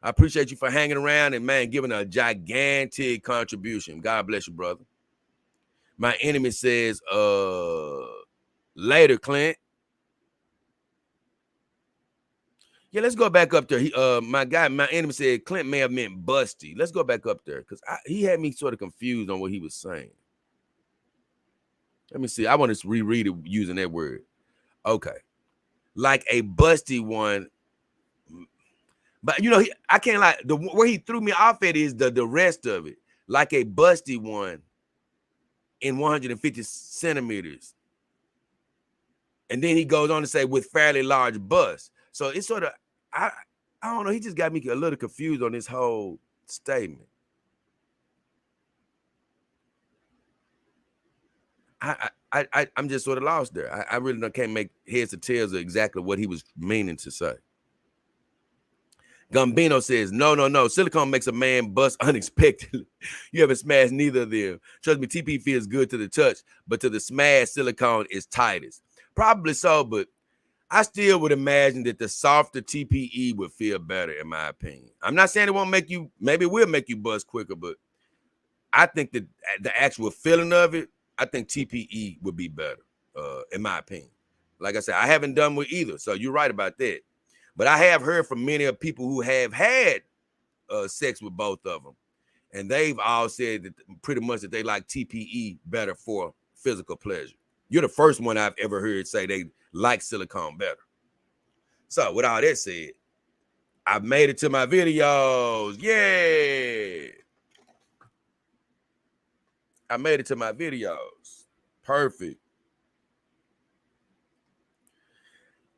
I appreciate you for hanging around and, man, giving a gigantic contribution. God bless you, brother. My enemy says, later, Clint. Yeah, let's go back up there. My enemy said Clint may have meant busty. Let's go back up there because he had me sort of confused on what he was saying. Let me see. I want to reread it using that word. Okay. Like a busty one. But, you know, I can't lie. Where he threw me off at is the rest of it. Like a busty one in 150 centimeters. And then he goes on to say with fairly large bust. So it's sort of, I don't know. He just got me a little confused on this whole statement. I'm just sort of lost there. I really can't make heads or tails of exactly what he was meaning to say. Gambino says, no. Silicone makes a man bust unexpectedly. You haven't smashed neither of them. Trust me, TP feels good to the touch, but to the smash, silicone is tightest. Probably so, but I still would imagine that the softer TPE would feel better, in my opinion. I'm not saying it won't make you, maybe it will make you bust quicker, but I think that the actual feeling of it, I think TPE would be better, in my opinion. Like I said, I haven't done with either, so you're right about that. But I have heard from many of people who have had sex with both of them, and they've all said that pretty much that they like TPE better for physical pleasure. You're the first one I've ever heard say they like silicone better. So with all that said, I've made it to my videos. Yay! I made it to my videos. Perfect.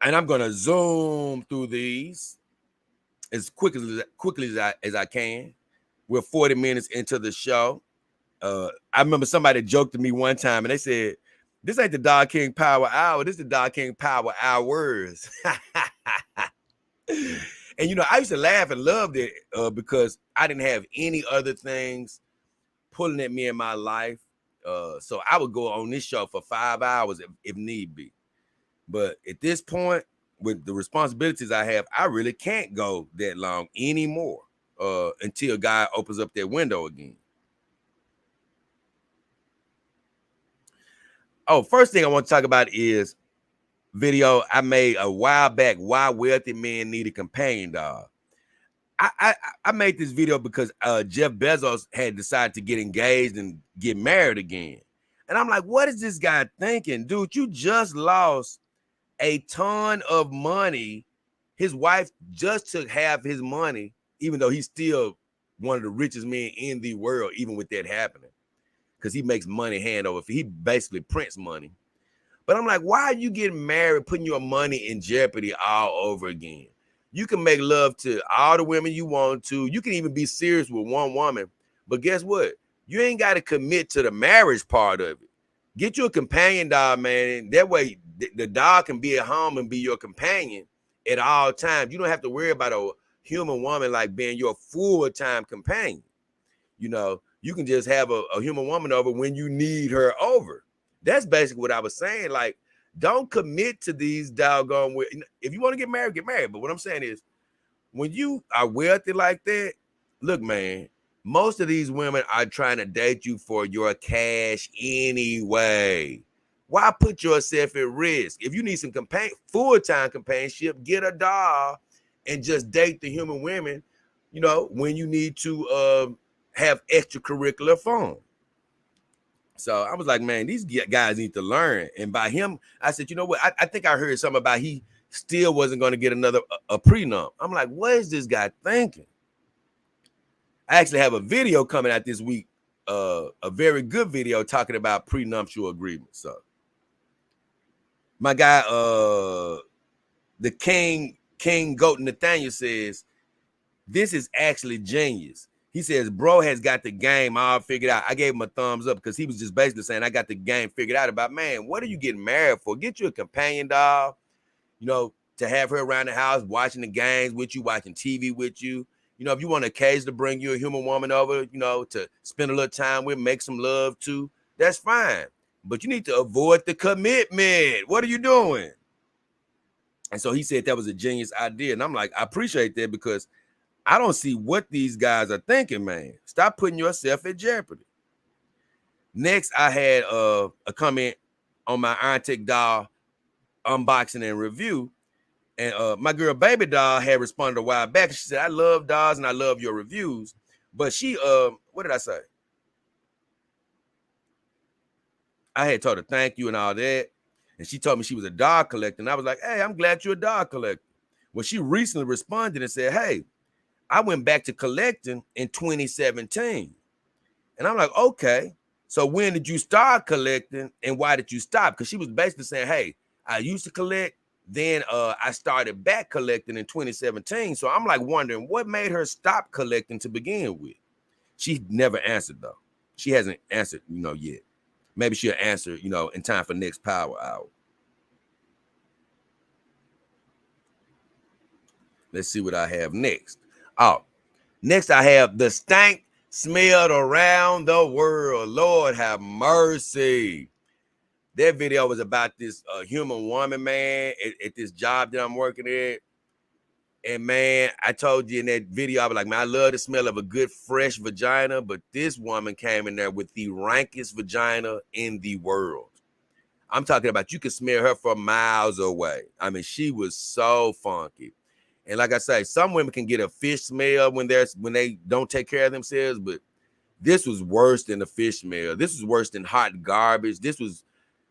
And I'm gonna zoom through these as quickly as I can. We're 40 minutes into the show. I remember somebody joked to me one time and they said, "This ain't the Dog King Power Hour. This is the Dog King Power Hours." And you know, I used to laugh and love it because I didn't have any other things pulling at me in my life. So I would go on this show for 5 hours if need be. But at this point, with the responsibilities I have, I really can't go that long anymore until God opens up that window again. Oh, first thing I want to talk about is video I made a while back, Why Wealthy Men Need a Companion Dog. I made this video because Jeff Bezos had decided to get engaged and get married again. And I'm like, what is this guy thinking? Dude, you just lost a ton of money. His wife just took half his money, even though he's still one of the richest men in the world, even with that happening, because he makes money hand over. He basically prints money. But I'm like, why are you getting married, putting your money in jeopardy all over again? You can make love to all the women you want to. You can even be serious with one woman. But guess what? You ain't got to commit to the marriage part of it. Get you a companion dog, man. That way the dog can be at home and be your companion at all times. You don't have to worry about human woman like being your full-time companion. You know, you can just have a human woman over when you need her over. That's basically what I was saying. Like, don't commit to these doggone. If you want to get married, get married. But what I'm saying is, when you are wealthy like that, look, man, most of these women are trying to date you for your cash anyway. Why put yourself at risk? If you need some full-time companionship, get a doll and just date the human women, you know, when you need to have extracurricular fun. So I was like, man, these guys need to learn. And by him, I said, you know what? I think I heard something about he still wasn't going to get another a prenup. I'm like, what is this guy thinking? I actually have a video coming out this week, a very good video talking about prenuptial agreements. So my guy, the King Goat Nathaniel says, this is actually genius. He says, bro has got the game all figured out. I gave him a thumbs up because he was just basically saying, I got the game figured out about, man, what are you getting married for? Get you a companion doll, you know, to have her around the house, watching the games with you, watching TV with you. You know, if you want an occasion to bring you a human woman over, you know, to spend a little time with, make some love too, that's fine. But you need to avoid the commitment. What are you doing? And so he said that was a genius idea. And I'm like, I appreciate that because I don't see what these guys are thinking, man. Stop putting yourself at jeopardy. Next, I had a comment on my Iron Tech doll unboxing and review. And my girl Baby Doll had responded a while back. She said, I love dolls and I love your reviews. But she, what did I say? I had told her thank you and all that. And she told me she was a doll collector. And I was like, hey, I'm glad you're a doll collector. Well, she recently responded and said, hey, I went back to collecting in 2017. And I'm like, okay, so when did you start collecting and why did you stop? Because she was basically saying, hey, I used to collect, then I started back collecting in 2017. So I'm like wondering what made her stop collecting to begin with. She never answered though. She hasn't answered, you know, yet. Maybe she'll answer, you know, in time for next power hour. Let's see what I have next. Oh, next I have the stank smelled around the world. Lord have mercy. That video was about this human woman, man, at this job that I'm working at. And man, I told you in that video, I was like, man, I love the smell of a good fresh vagina, but this woman came in there with the rankest vagina in the world. I'm talking about you could smell her from miles away. I mean, she was so funky. And like I say, some women can get a fish smell when they don't take care of themselves, but this was worse than the fish smell. This was worse than hot garbage. This was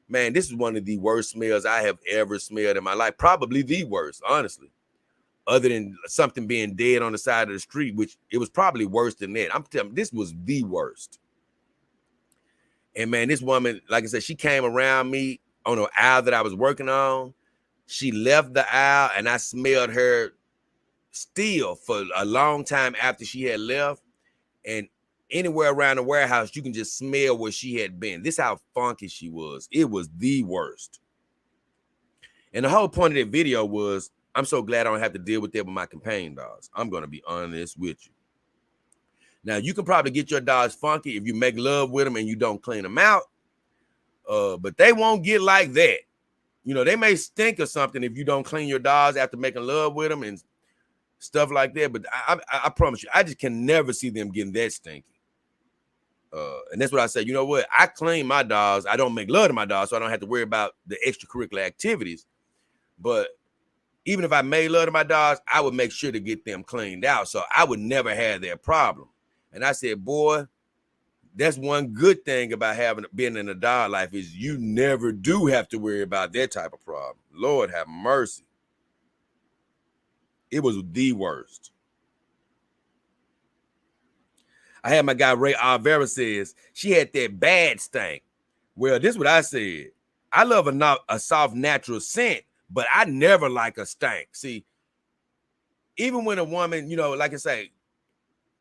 one of the worst smells I have ever smelled in my life. Probably the worst, honestly. Other than something being dead on the side of the street, which it was probably worse than that. I'm telling you, this was the worst. And man, this woman, like I said, she came around me on an aisle that I was working on. She left the aisle and I smelled her still for a long time after she had left. And anywhere around the warehouse, you can just smell where she had been. This is how funky she was. It was the worst. And the whole point of that video was, I'm so glad I don't have to deal with that with my companion dogs. I'm going to be honest with you. Now, you can probably get your dogs funky if you make love with them and you don't clean them out. But they won't get like that. You know, they may stink or something if you don't clean your dogs after making love with them and stuff like that. But I promise you, I just can never see them getting that stinky. And that's what I say. You know what? I clean my dogs. I don't make love to my dogs, so I don't have to worry about the extracurricular activities. But even if I made love to my dogs, I would make sure to get them cleaned out. So I would never have that problem. And I said, boy, that's one good thing about being in a dog life is you never do have to worry about that type of problem. Lord have mercy. It was the worst. I had my guy Ray Alvera says she had that bad stank. Well, this is what I said. I love a soft natural scent, but I never like a stank. See, even when a woman, you know, like I say,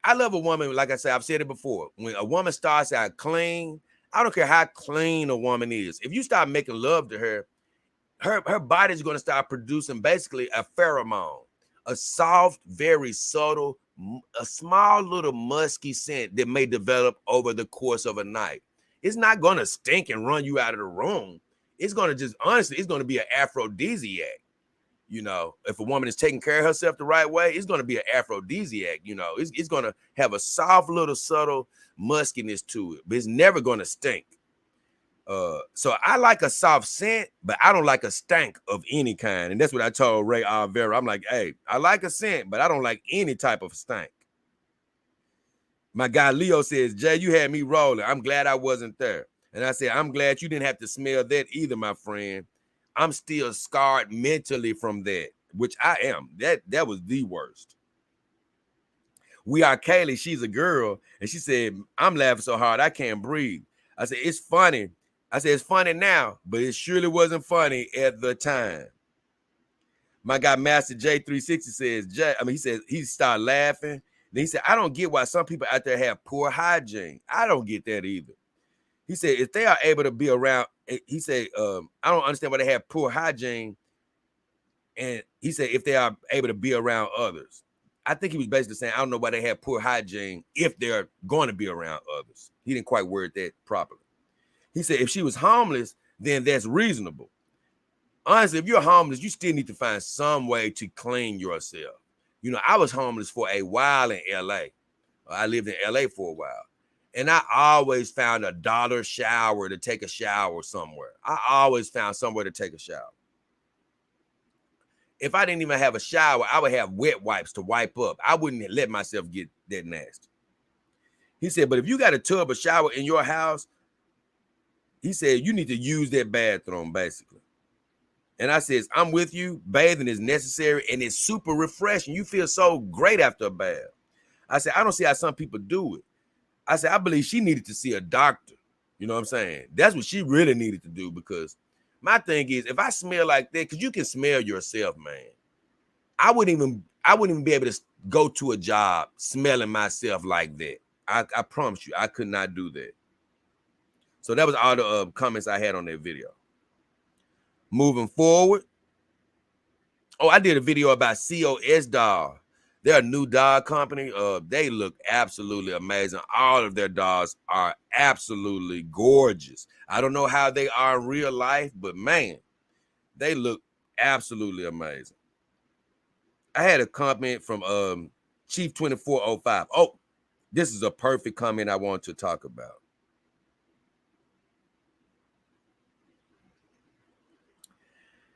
I love a woman, like I said, I've said it before. When a woman starts out clean, I don't care how clean a woman is. If you start making love to her, her body's going to start producing basically a pheromone, A soft, very subtle, a small little musky scent that may develop over the course of a night. It's not going to stink and run you out of the room. It's going to just, honestly, it's going to be an aphrodisiac. You know, if a woman is taking care of herself the right way, it's going to be an aphrodisiac. You know, it's going to have a soft little subtle muskiness to it, but it's never going to stink. So I like a soft scent, but I don't like a stank of any kind. And that's what I told Ray Alvera. I'm like, hey, I like a scent, but I don't like any type of stank. My guy Leo says, Jay, you had me rolling. I'm glad I wasn't there. And I said, I'm glad you didn't have to smell that either, my friend. I'm still scarred mentally from that, which I am. That was the worst. We Are Kaylee, she's a girl, and she said, I'm laughing so hard I can't breathe. I said, it's funny. I said, it's funny now, but it surely wasn't funny at the time. My guy Master J360 says, he says he started laughing. Then he said, I don't get why some people out there have poor hygiene. I don't get that either. He said, if they are able to be around, he said, I don't understand why they have poor hygiene. And he said, if they are able to be around others. I think he was basically saying, I don't know why they have poor hygiene if they're going to be around others. He didn't quite word that properly. He said, if she was homeless, then that's reasonable. Honestly, if you're homeless, you still need to find some way to clean yourself. You know, I was homeless for a while in LA. I lived in LA for a while. And I always found $1 shower to take a shower somewhere. I always found somewhere to take a shower. If I didn't even have a shower, I would have wet wipes to wipe up. I wouldn't let myself get that nasty. He said, but if you got a tub or shower in your house, he said, you need to use that bathroom, basically. And I says, I'm with you. Bathing is necessary, and it's super refreshing. You feel so great after a bath. I said, I don't see how some people do it. I said, I believe she needed to see a doctor. You know what I'm saying? That's what she really needed to do, because my thing is, if I smell like that, because you can smell yourself, man. I wouldn't even be able to go to a job smelling myself like that. I promise you, I could not do that. So that was all the comments I had on that video. Moving forward. Oh, I did a video about COS Doll. They're a new doll company. They look absolutely amazing. All of their dolls are absolutely gorgeous. I don't know how they are in real life, but man, they look absolutely amazing. I had a comment from Chief 2405. Oh, this is a perfect comment I want to talk about.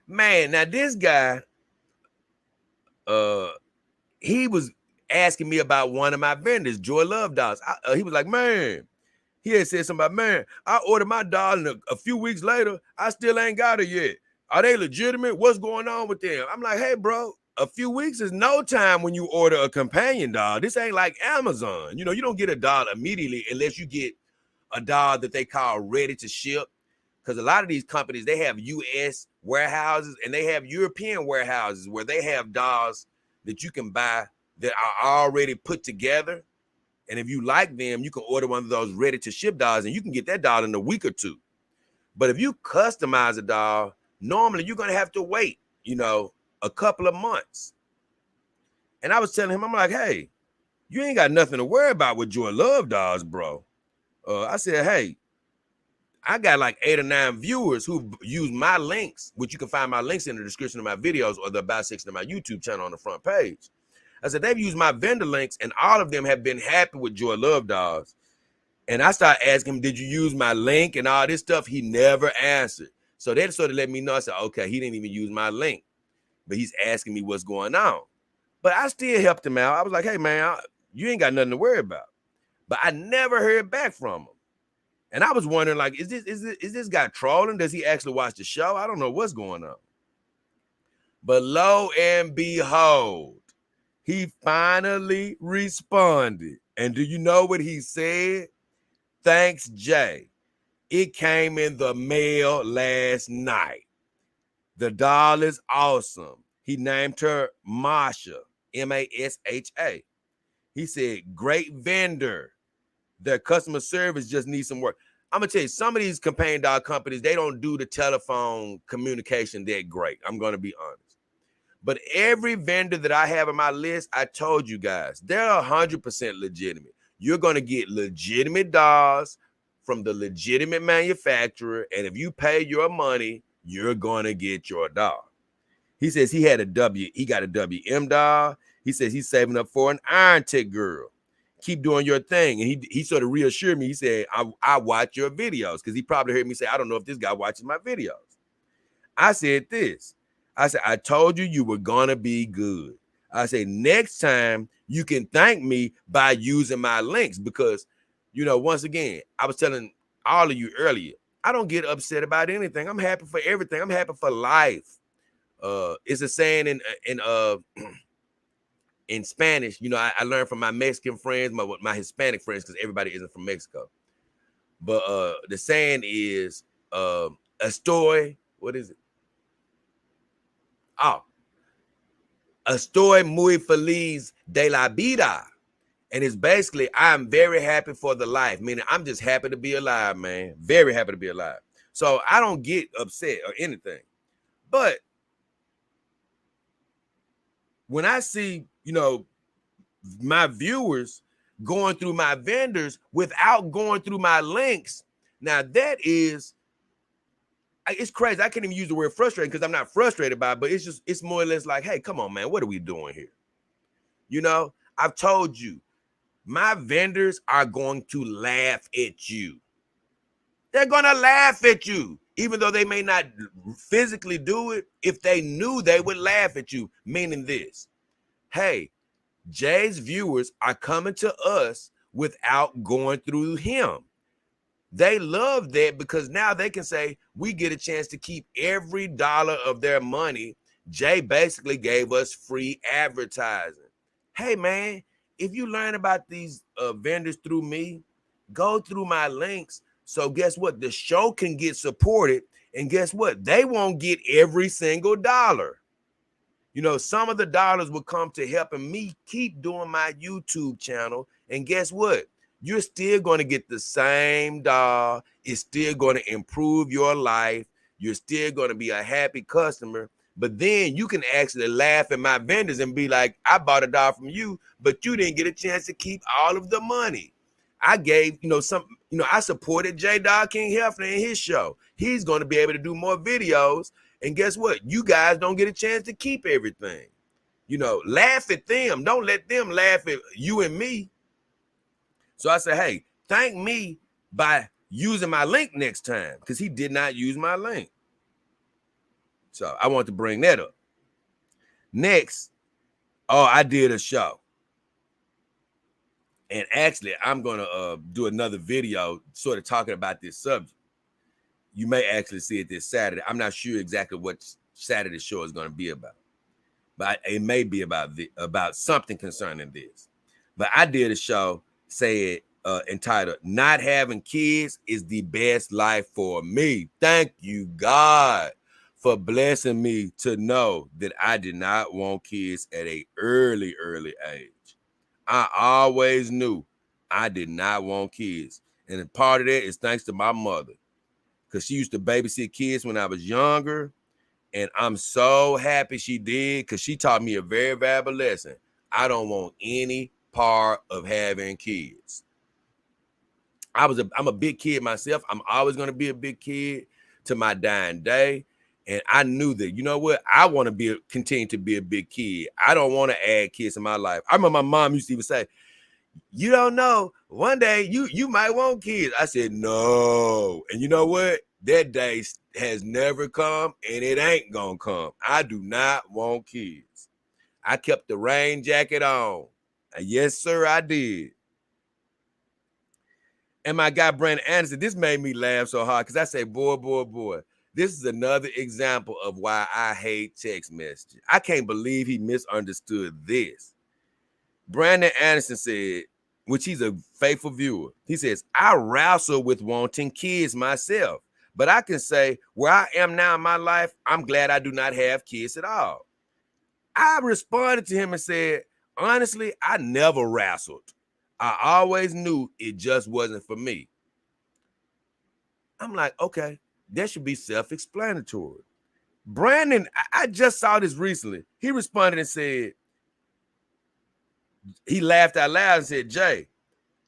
Man, now this guy, he was asking me about one of my vendors, Joy Love Dolls. He was like, man, he had said something about, man, I ordered my doll and a few weeks later, I still ain't got it yet. Are they legitimate? What's going on with them? I'm like, hey, bro, a few weeks is no time when you order a companion doll. This ain't like Amazon. You know, you don't get a doll immediately unless you get a doll that they call ready to ship. Because a lot of these companies, they have U.S. warehouses and they have European warehouses where they have dolls that you can buy that are already put together. And if you like them, you can order one of those ready to ship dolls and you can get that doll in a week or two. But if you customize a doll, normally you're going to have to wait, you know, a couple of months. And I was telling him, I'm like, hey, you ain't got nothing to worry about with Joy Love Dolls, bro. I said, hey, I got like 8 or 9 viewers who use my links, which you can find my links in the description of my videos or the about section of my YouTube channel on the front page. I said, they've used my vendor links and all of them have been happy with Joy Love Dolls. And I started asking him, did you use my link and all this stuff? He never answered. So that sort of let me know. I said, okay, he didn't even use my link, but he's asking me what's going on. But I still helped him out. I was like, hey, man, you ain't got nothing to worry about. But I never heard back from him. And I was wondering, like, is this guy trolling? Does he actually watch the show? I don't know what's going on. But lo and behold, he finally responded. And do you know what he said? Thanks, Jay. It came in the mail last night. The doll is awesome. He named her Masha, M-A-S-H-A. He said, great vendor. Their customer service just needs some work. I'm going to tell you, some of these companion doll companies, they don't do the telephone communication that great. I'm going to be honest. But every vendor that I have on my list, I told you guys, they're 100% legitimate. You're going to get legitimate dolls from the legitimate manufacturer. And if you pay your money, you're going to get your doll. He says he got a WM doll. He says he's saving up for an Iron Tech girl. Keep doing your thing. And he sort of reassured me. He said, I watch your videos, because he probably heard me say, I don't know if this guy watches my videos. I said this. I said, I told you were going to be good. I said, next time you can thank me by using my links, because, once again, I was telling all of you earlier, I don't get upset about anything. I'm happy for everything. I'm happy for life. It's a saying in Spanish. I learned from my Mexican friends, my Hispanic friends, because everybody isn't from Mexico. But the saying is, estoy, what is it? Oh, estoy muy feliz de la vida. And it's basically, I'm very happy for the life, meaning I'm just happy to be alive, man. Very happy to be alive. So I don't get upset or anything. But when I see, my viewers going through my vendors without going through my links, now that is, it's crazy. I can't even use the word frustrating, because I'm not frustrated by it, but it's more or less like, hey, come on, man, what are we doing here? I've told you, my vendors are going to laugh at you. They're going to laugh at you, even though they may not physically do it. If they knew, they would laugh at you, meaning this: hey, Jay's viewers are coming to us without going through him. They love that, because now they can say, we get a chance to keep every dollar of their money. Jay basically gave us free advertising. Hey, man, if you learn about these vendors through me, go through my links. So guess what? The show can get supported. And guess what? They won't get every single dollar. Some of the dollars will come to helping me keep doing my YouTube channel. And guess what? You're still going to get the same doll. It's still going to improve your life. You're still going to be a happy customer. But then you can actually laugh at my vendors and be like, I bought a doll from you, but you didn't get a chance to keep all of the money. I gave, I supported JayDollKingHefner in his show. He's going to be able to do more videos. And guess what? You guys don't get a chance to keep everything. Laugh at them. Don't let them laugh at you and me. So I said, hey, thank me by using my link next time, because he did not use my link. So I want to bring that up. Next, I did a show. And actually, I'm going to do another video sort of talking about this subject. You may actually see it this Saturday. I'm not sure exactly what Saturday's show is going to be about, but it may be about something concerning this. But I did a show entitled, Not Having Kids is the Best Life for Me. Thank you, God, for blessing me to know that I did not want kids at an early age. I always knew I did not want kids. And part of that is thanks to my mother, because she used to babysit kids when I was younger. And I'm so happy she did, because she taught me a very valuable lesson. I don't want any part of having kids. I'm a big kid myself. I'm always going to be a big kid to my dying day. And I knew that, you know what? I want to continue to be a big kid. I don't want to add kids in my life. I remember my mom used to even say, you don't know, one day you might want kids. I said, no. And you know what? That day has never come, and it ain't gonna come. I do not want kids. I kept the rain jacket on. Yes, sir, I did. And my guy, Brandon Anderson, this made me laugh so hard, because I say, boy, this is another example of why I hate text messages. I can't believe he misunderstood this. Brandon Anderson said, which he's a faithful viewer, he says, I wrestle with wanting kids myself, but I can say where I am now in my life, I'm glad I do not have kids at all. I responded to him and said, honestly, I never wrestled. I always knew it just wasn't for me. I'm like, okay, that should be self-explanatory. Brandon, I just saw this recently. He responded and said, he laughed out loud and said, Jay,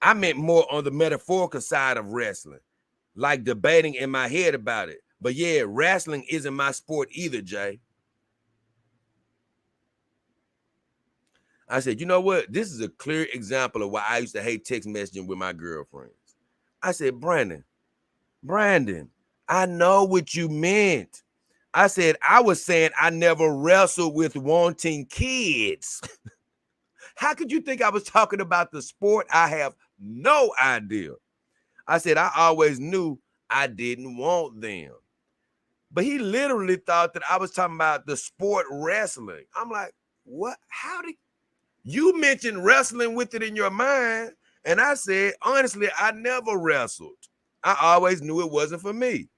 I meant more on the metaphorical side of wrestling, like debating in my head about it. But yeah, wrestling isn't my sport either, Jay. I said, you know what? This is a clear example of why I used to hate text messaging with my girlfriends. I said, Brandon, I know what you meant. I said, I was saying I never wrestled with wanting kids. How could you think I was talking about the sport? I have no idea. I said, I always knew I didn't want them. But he literally thought that I was talking about the sport wrestling. I'm like, what? How did you mention wrestling with it in your mind? And I said, honestly, I never wrestled. I always knew it wasn't for me.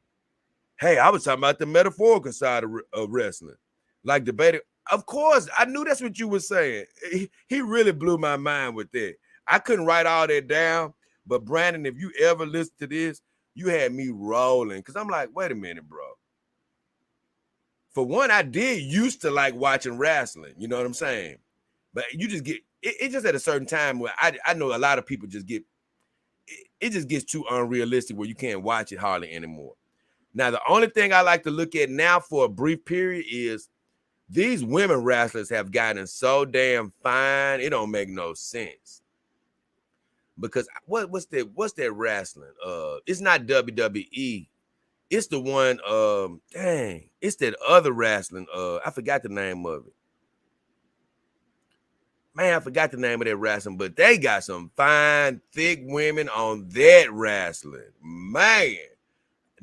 Hey, I was talking about the metaphorical side of wrestling, like debating. Of course, I knew that's what you were saying. He really blew my mind with that. I couldn't write all that down, but Brandon, if you ever listen to this, you had me rolling because I'm like, wait a minute, bro. For one, I did used to like watching wrestling. You know what I'm saying? But you just get it just at a certain time where I know a lot of people just get it just gets too unrealistic where you can't watch it hardly anymore. Now, the only thing I like to look at now for a brief period is these women wrestlers have gotten so damn fine, it don't make no sense. Because what's that wrestling? It's not WWE. It's the one, it's that other wrestling. I forgot the name of it. Man, I forgot the name of that wrestling, but they got some fine, thick women on that wrestling. Man.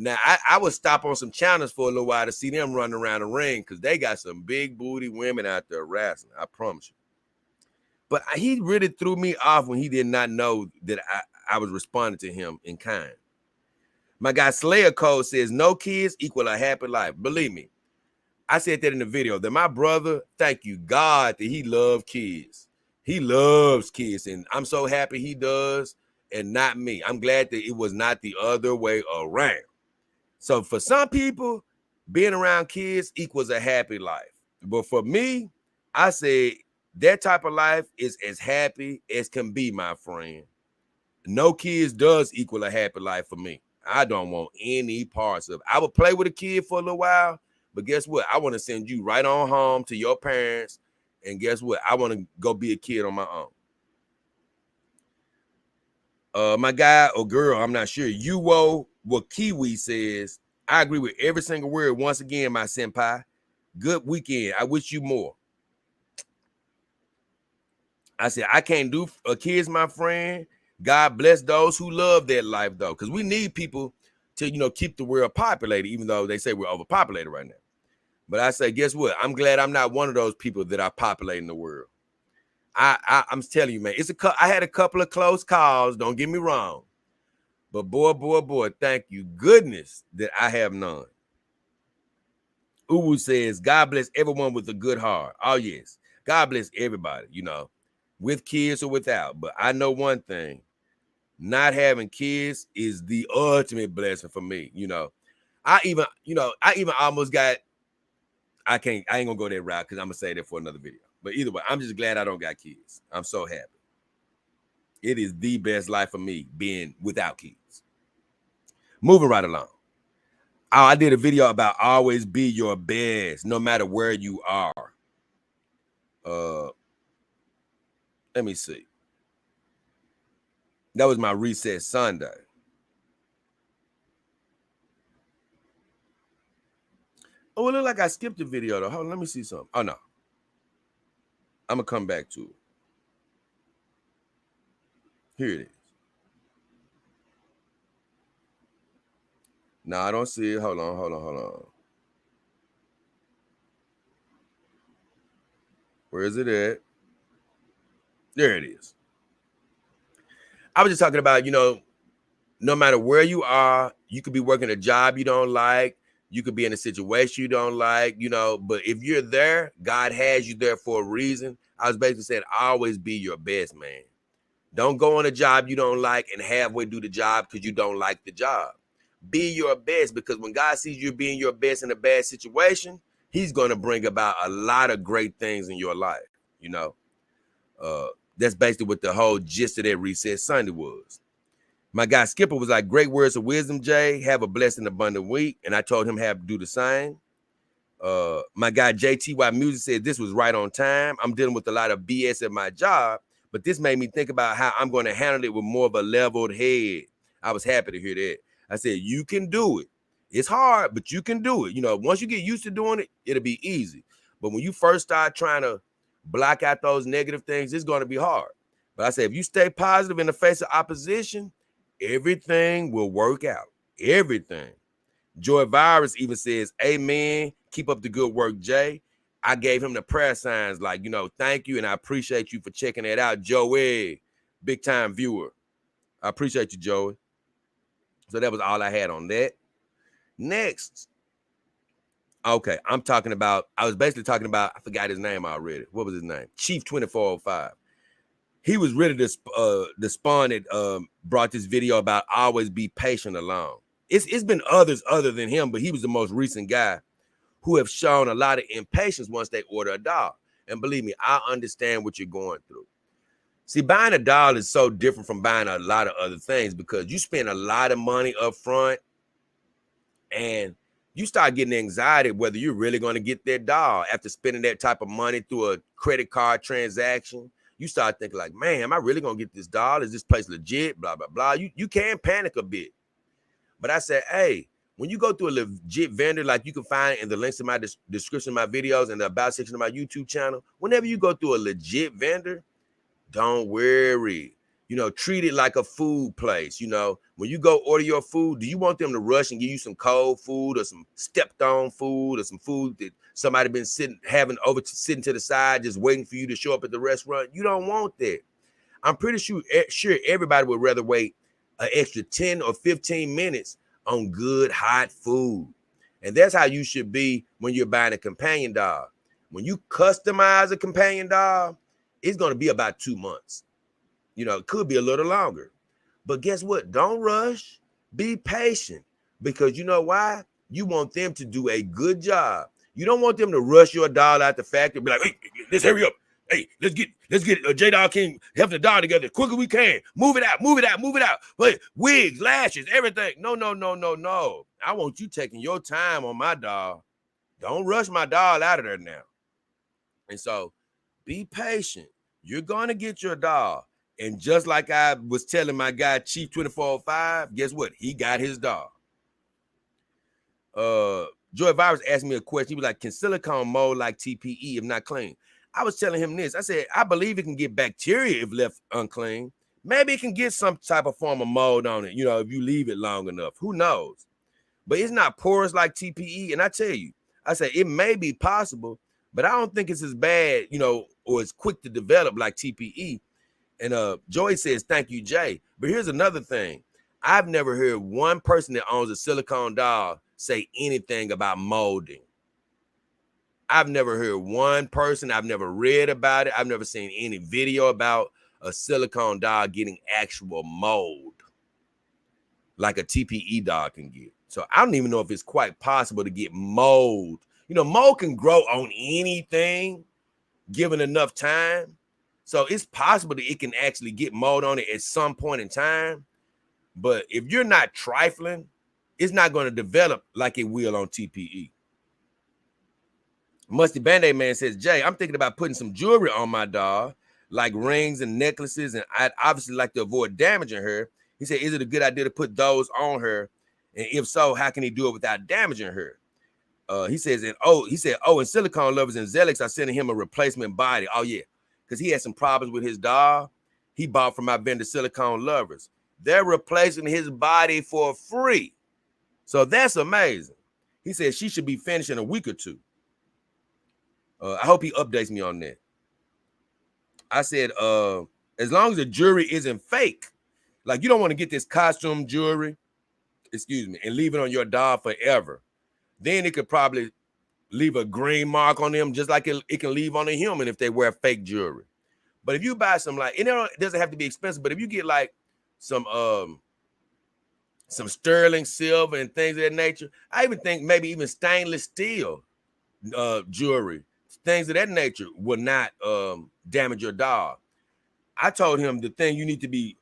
Now, I would stop on some channels for a little while to see them running around the ring because they got some big booty women out there wrestling. I promise you. But he really threw me off when he did not know that I was responding to him in kind. My guy Slayer Code says, no kids equal a happy life. Believe me, I said that in the video that my brother, thank you, God, that he loves kids. He loves kids, and I'm so happy he does and not me. I'm glad that it was not the other way around. So for some people, being around kids equals a happy life. But for me, I say that type of life is as happy as can be, my friend. No kids does equal a happy life for me. I don't want any parts of it. I would play with a kid for a little while, but guess what? I want to send you right on home to your parents. And guess what? I want to go be a kid on my own. My guy or girl, I'm not sure. What Kiwi says, I agree with every single word. Once again, my senpai, good weekend. I wish you more. I said, I can't do kids, my friend. God bless those who love that life, though, because we need people to, keep the world populated, even though they say we're overpopulated right now. But I say, guess what? I'm glad I'm not one of those people that are populating the world. I'm telling you, man, I had a couple of close calls. Don't get me wrong. But boy, thank you goodness that I have none. Uwu says, God bless everyone with a good heart. Oh, yes. God bless everybody, with kids or without. But I know one thing. Not having kids is the ultimate blessing for me. I even almost got, I ain't gonna go that route because I'm gonna say that for another video. But either way, I'm just glad I don't got kids. I'm so happy. It is the best life for me being without kids. Moving right along. I did a video about always be your best, no matter where you are. Let me see. That was my Reset Sunday. Oh, it looked like I skipped the video though. Hold on, let me see something. Oh no. I'm gonna come back to it. Here it is. No, I don't see it. Hold on. Where is it at? There it is. I was just talking about, no matter where you are, you could be working a job you don't like. You could be in a situation you don't like, but if you're there, God has you there for a reason. I was basically saying, always be your best, man. Don't go on a job you don't like and halfway do the job because you don't like the job. Be your best, because when God sees you being your best in a bad situation, he's going to bring about a lot of great things in your life. You know, that's basically what the whole gist of that Reset Sunday was. My guy Skipper was like, great words of wisdom, Jay. Have a blessed and abundant week. And I told him have to do the same. My guy JTY Music said this was right on time. I'm dealing with a lot of BS at my job, but this made me think about how I'm going to handle it with more of a leveled head. I was happy to hear that. I said, you can do it. It's hard, but you can do it. You know, once you get used to doing it, it'll be easy. But when you first start trying to block out those negative things, it's going to be hard. But I say, if you stay positive in the face of opposition, everything will work out. Everything. Joy Virus even says, amen. Keep up the good work, Jay. I gave him the prayer signs like, you know, thank you. And I appreciate you for checking that out, Joey. Big time viewer. I appreciate you, Joey. So that was all I had on that. Next. Okay, I was basically talking about, I forgot his name already. What was his name? Chief 2405. He was really the spawn that brought this video about always be patient along. It's been others other than him, but he was the most recent guy who have shown a lot of impatience once they order a doll. And believe me, I understand what you're going through. See, buying a doll is so different from buying a lot of other things because you spend a lot of money up front and you start getting anxiety whether you're really going to get that doll after spending that type of money through a credit card transaction. You start thinking like, man, am I really going to get this doll? Is this place legit? Blah, blah, blah. You can panic a bit. But I said, hey, when you go through a legit vendor, like you can find in the links in my description of my videos and the about section of my YouTube channel, whenever you go through a legit vendor, don't worry. You know, treat it like a food place. You know, when you go order your food, do you want them to rush and give you some cold food or some stepped on food or some food that somebody been sitting to the side just waiting for you to show up at the restaurant? You don't want that. I'm pretty sure everybody would rather wait an extra 10 or 15 minutes on good hot food. And that's how you should be when you're buying a companion dog. When you customize a companion dog, it's going to be about 2 months. You know, it could be a little longer. But guess what? Don't rush. Be patient. Because you know why? You want them to do a good job. You don't want them to rush your dog out the factory and be like, hey, let's hurry up. Hey, let's get a JayDollKingHefner doll together as quick as we can. Move it out. Wait, wigs, lashes, everything. No. I want you taking your time on my doll. Don't rush my doll out of there now. And so be patient. You're going to get your doll. And just like I was telling my guy, Chief 2405, guess what? He got his doll. Joy Virus asked me a question. He was like, can silicone mold like TPE if not clean? I was telling him this. I said, I believe it can get bacteria if left unclean. Maybe it can get some type of form of mold on it, you know, if you leave it long enough. Who knows? But it's not porous like TPE. And I tell you, I say it may be possible, but I don't think it's as bad, you know, or as quick to develop like TPE. And Joy says, thank you, Jay. But here's another thing. I've never heard one person that owns a silicone doll say anything about molding. I've never heard one person. I've never read about it. I've never seen any video about a silicone doll getting actual mold like a TPE doll can get. So I don't even know if it's quite possible to get mold. You know, mold can grow on anything given enough time. So it's possible that it can actually get mold on it at some point in time. But if you're not trifling, it's not going to develop like it will on TPE. Musty Band-Aid Man says, Jay, I'm thinking about putting some jewelry on my doll, like rings and necklaces, and I'd obviously like to avoid damaging her. He said, is it a good idea to put those on her? And if so, how can he do it without damaging her? He said, and Silicone Lovers and Zelix are sending him a replacement body. Oh, yeah, because he had some problems with his doll. He bought from my vendor, Silicone Lovers. They're replacing his body for free. So that's amazing. He said she should be finished in a week or two. I hope he updates me on that. I said, as long as the jewelry isn't fake, like you don't want to get this costume jewelry, and leave it on your doll forever. Then it could probably leave a green mark on them, just like it can leave on a human if they wear fake jewelry. But if you buy some it doesn't have to be expensive, but if you get like some sterling silver and things of that nature, I even think maybe even stainless steel jewelry, things of that nature will not damage your dog. I told him the thing you need to be,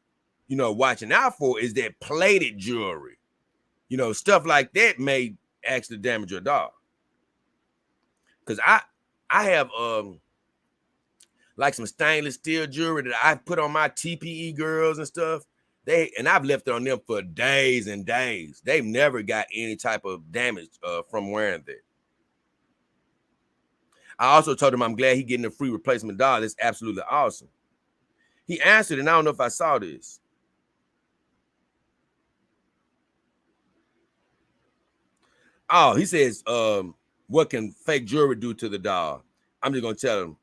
watching out for is that plated jewelry. Stuff like that may actually damage your dog. Cause I have like some stainless steel jewelry that I put on my TPE girls and stuff. I've left it on them for days and days. They've never got any type of damage from wearing that. I also told him I'm glad he's getting a free replacement dog. That's absolutely awesome. He answered, and I don't know if I saw this. Oh, he says, what can fake jewelry do to the dog? I'm just gonna tell him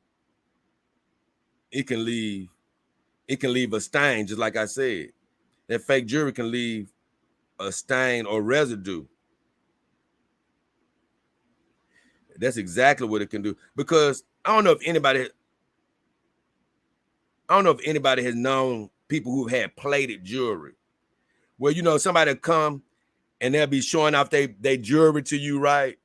it can leave a stain, just like I said. That fake jewelry can leave a stain or residue. That's exactly what it can do. Because I don't know if anybody has known people who've had plated jewelry. Where somebody come and they'll be showing off they jewelry to you, right?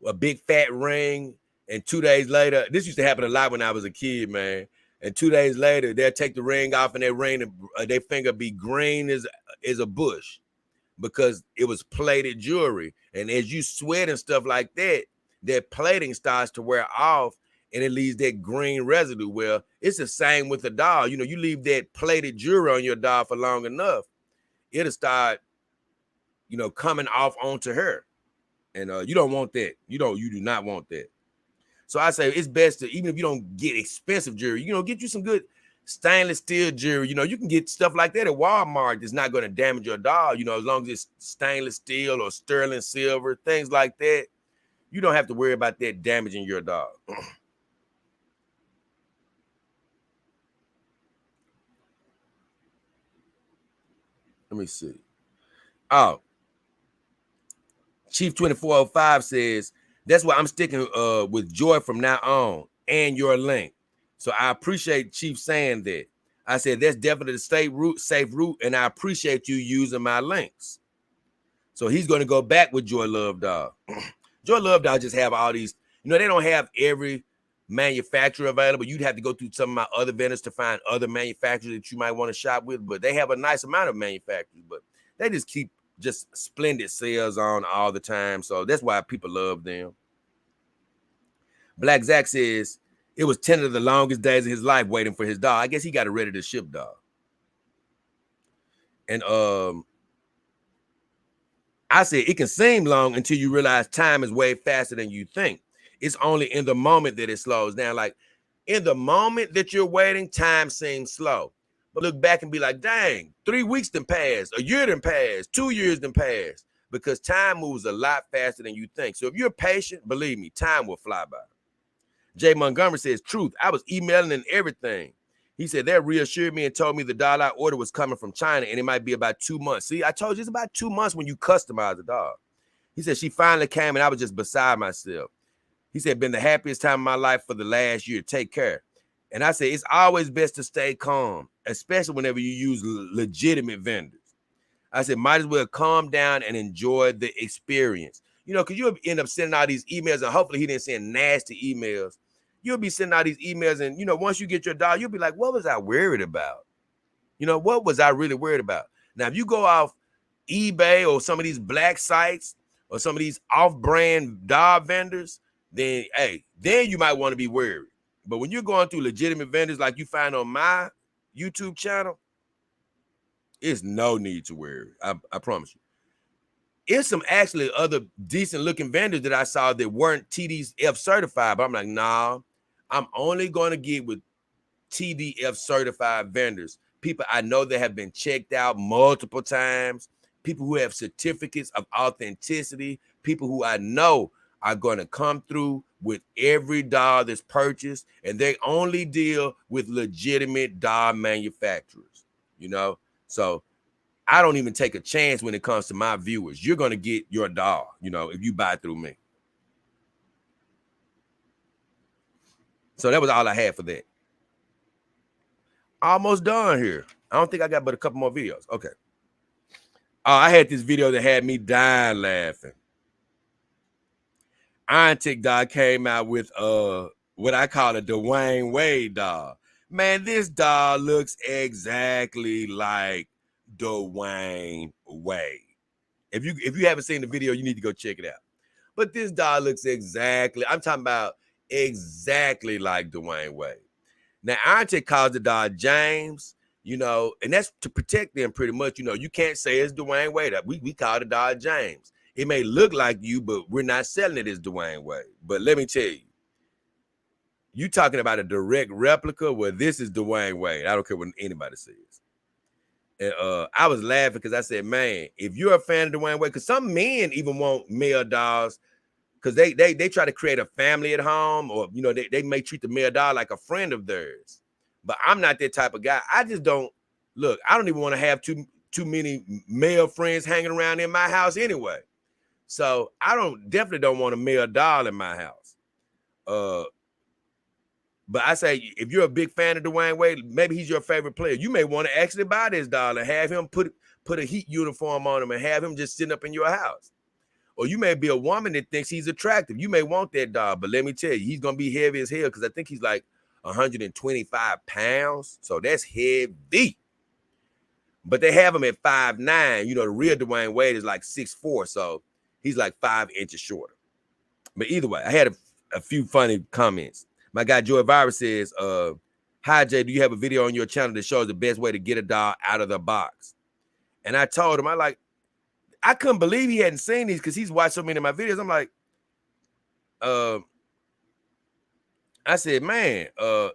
A big fat ring, and 2 days later, this used to happen a lot when I was a kid, man. And 2 days later, they'll take the ring off, and their finger be green as a bush because it was plated jewelry. And as you sweat and stuff like that, that plating starts to wear off, and it leaves that green residue. Well, it's the same with the dog. You leave that plated jewelry on your dog for long enough, it'll start, coming off onto her. And you don't want that. You do not want that. So I say it's best to, even if you don't get expensive jewelry, get you some good stainless steel jewelry. You can get stuff like that at Walmart that's not going to damage your dog, as long as it's stainless steel or sterling silver, things like that. You don't have to worry about that damaging your dog. Let me see. Oh, Chief 2405 says, that's why I'm sticking with Joy from now on and your link. So I appreciate Chief saying that. I said, that's definitely the safe route, and I appreciate you using my links. So he's going to go back with Joy Love Dog. Joy Love Dog just have all these, they don't have every manufacturer available. You'd have to go through some of my other vendors to find other manufacturers that you might want to shop with, but they have a nice amount of manufacturers, but they just keep just splendid sales on all the time. So that's why people love them. Black Zach says it was 10 of the longest days of his life waiting for his dog. I guess he got a ready to ship dog. And I said it can seem long until you realize time is way faster than you think. It's only in the moment that it slows down. Like in the moment that you're waiting, time seems slow. But look back and be like, dang, 3 weeks done passed, a year done passed, 2 years done passed, because time moves a lot faster than you think. So if you're patient, believe me, time will fly by. Jay Montgomery says, truth, I was emailing and everything. He said, that reassured me and told me the dollar order was coming from China and it might be about 2 months. See, I told you it's about 2 months when you customize a dog. He said, she finally came and I was just beside myself. He said, been the happiest time of my life for the last year. Take care. And I said, it's always best to stay calm, especially whenever you use legitimate vendors. I said, might as well calm down and enjoy the experience. Because you'll end up sending out these emails, and hopefully he didn't send nasty emails. You'll be sending out these emails, and, once you get your dog, you'll be like, what was I worried about? What was I really worried about? Now, if you go off eBay or some of these black sites or some of these off-brand dog vendors, then, then you might want to be worried. But when you're going through legitimate vendors like you find on my YouTube channel, it's no need to worry. I promise you. It's some actually other decent looking vendors that I saw that weren't TDF certified, but I'm like, nah, I'm only going to get with TDF certified vendors. People I know that have been checked out multiple times, people who have certificates of authenticity, people who I know are going to come through with every dog that's purchased, and they only deal with legitimate dog manufacturers, So I don't even take a chance when it comes to my viewers. You're going to get your dog, if you buy through me. So that was all I had for that. Almost done here. I don't think I got but a couple more videos. Okay. I had this video that had me dying laughing. Iron Tick dog came out with what I call a Dwayne Wade dog. Man, this dog looks exactly like Dwayne Wade. If you haven't seen the video, you need to go check it out. But this dog looks exactly, I'm talking about exactly like Dwayne Wade. Now, Iron Tick calls the dog James, you know, and that's to protect them pretty much. You know, you can't say it's Dwayne Wade. We call the dog James. It may look like you, but we're not selling it as Dwayne Wade. But let me tell you, you talking about a direct replica? Well, this is Dwayne Wade. I don't care what anybody says. And I was laughing because I said, man, if you're a fan of Dwayne Wade, because some men even want male dogs because they try to create a family at home, or you know, they may treat the male dog like a friend of theirs. But I'm not that type of guy. I just don't look. I don't even want to have too many male friends hanging around in my house anyway. So I definitely don't want a male dog in my house. But I say, if you're a big fan of Dwayne Wade, maybe he's your favorite player. You may want to actually buy this dog and have him put a Heat uniform on him and have him just sitting up in your house. Or you may be a woman that thinks he's attractive. You may want that dog, but let me tell you, he's going to be heavy as hell because I think he's like 125 pounds. So that's heavy. But they have him at 5'9". You know, the real Dwayne Wade is like 6'4", so he's like 5 inches shorter. But either way, I had a few funny comments. My guy Joy Virus says, hi, Jay, do you have a video on your channel that shows the best way to get a dog out of the box? And I told him, I couldn't believe he hadn't seen these because he's watched so many of my videos. I'm like, I said, man,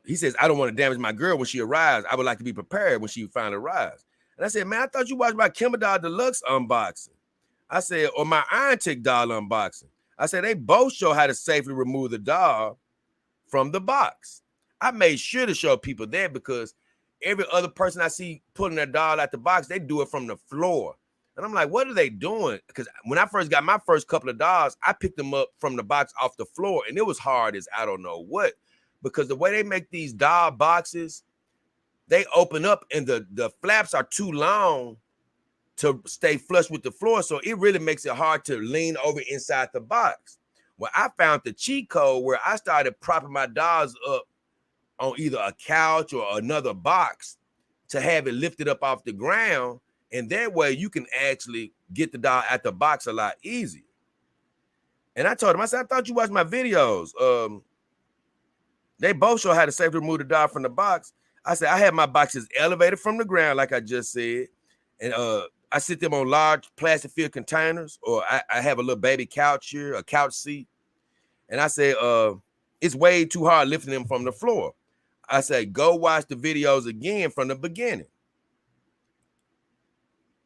he says, I don't want to damage my girl when she arrives. I would like to be prepared when she finally arrives. And I said, man, I thought you watched my Kimber Doll Deluxe unboxing. I said, or my Iron Tick doll unboxing. I said, they both show how to safely remove the doll from the box. I made sure to show people that because every other person I see pulling their doll out the box, they do it from the floor. And I'm like, what are they doing? Because when I first got my first couple of dolls, I picked them up from the box off the floor, and it was hard as I don't know what. Because the way they make these doll boxes, they open up and the flaps are too long to stay flush with the floor. So it really makes it hard to lean over inside the box. Well, I found the cheat code where I started propping my dolls up on either a couch or another box to have it lifted up off the ground. And that way you can actually get the doll at the box a lot easier. And I told him, I said, I thought you watched my videos. They both show how to safely remove the doll from the box. I said, I have my boxes elevated from the ground, like I just said. And I sit them on large plastic filled containers, or I have a little baby couch here, a couch seat. And I say, it's way too hard lifting them from the floor. I say, go watch the videos again from the beginning.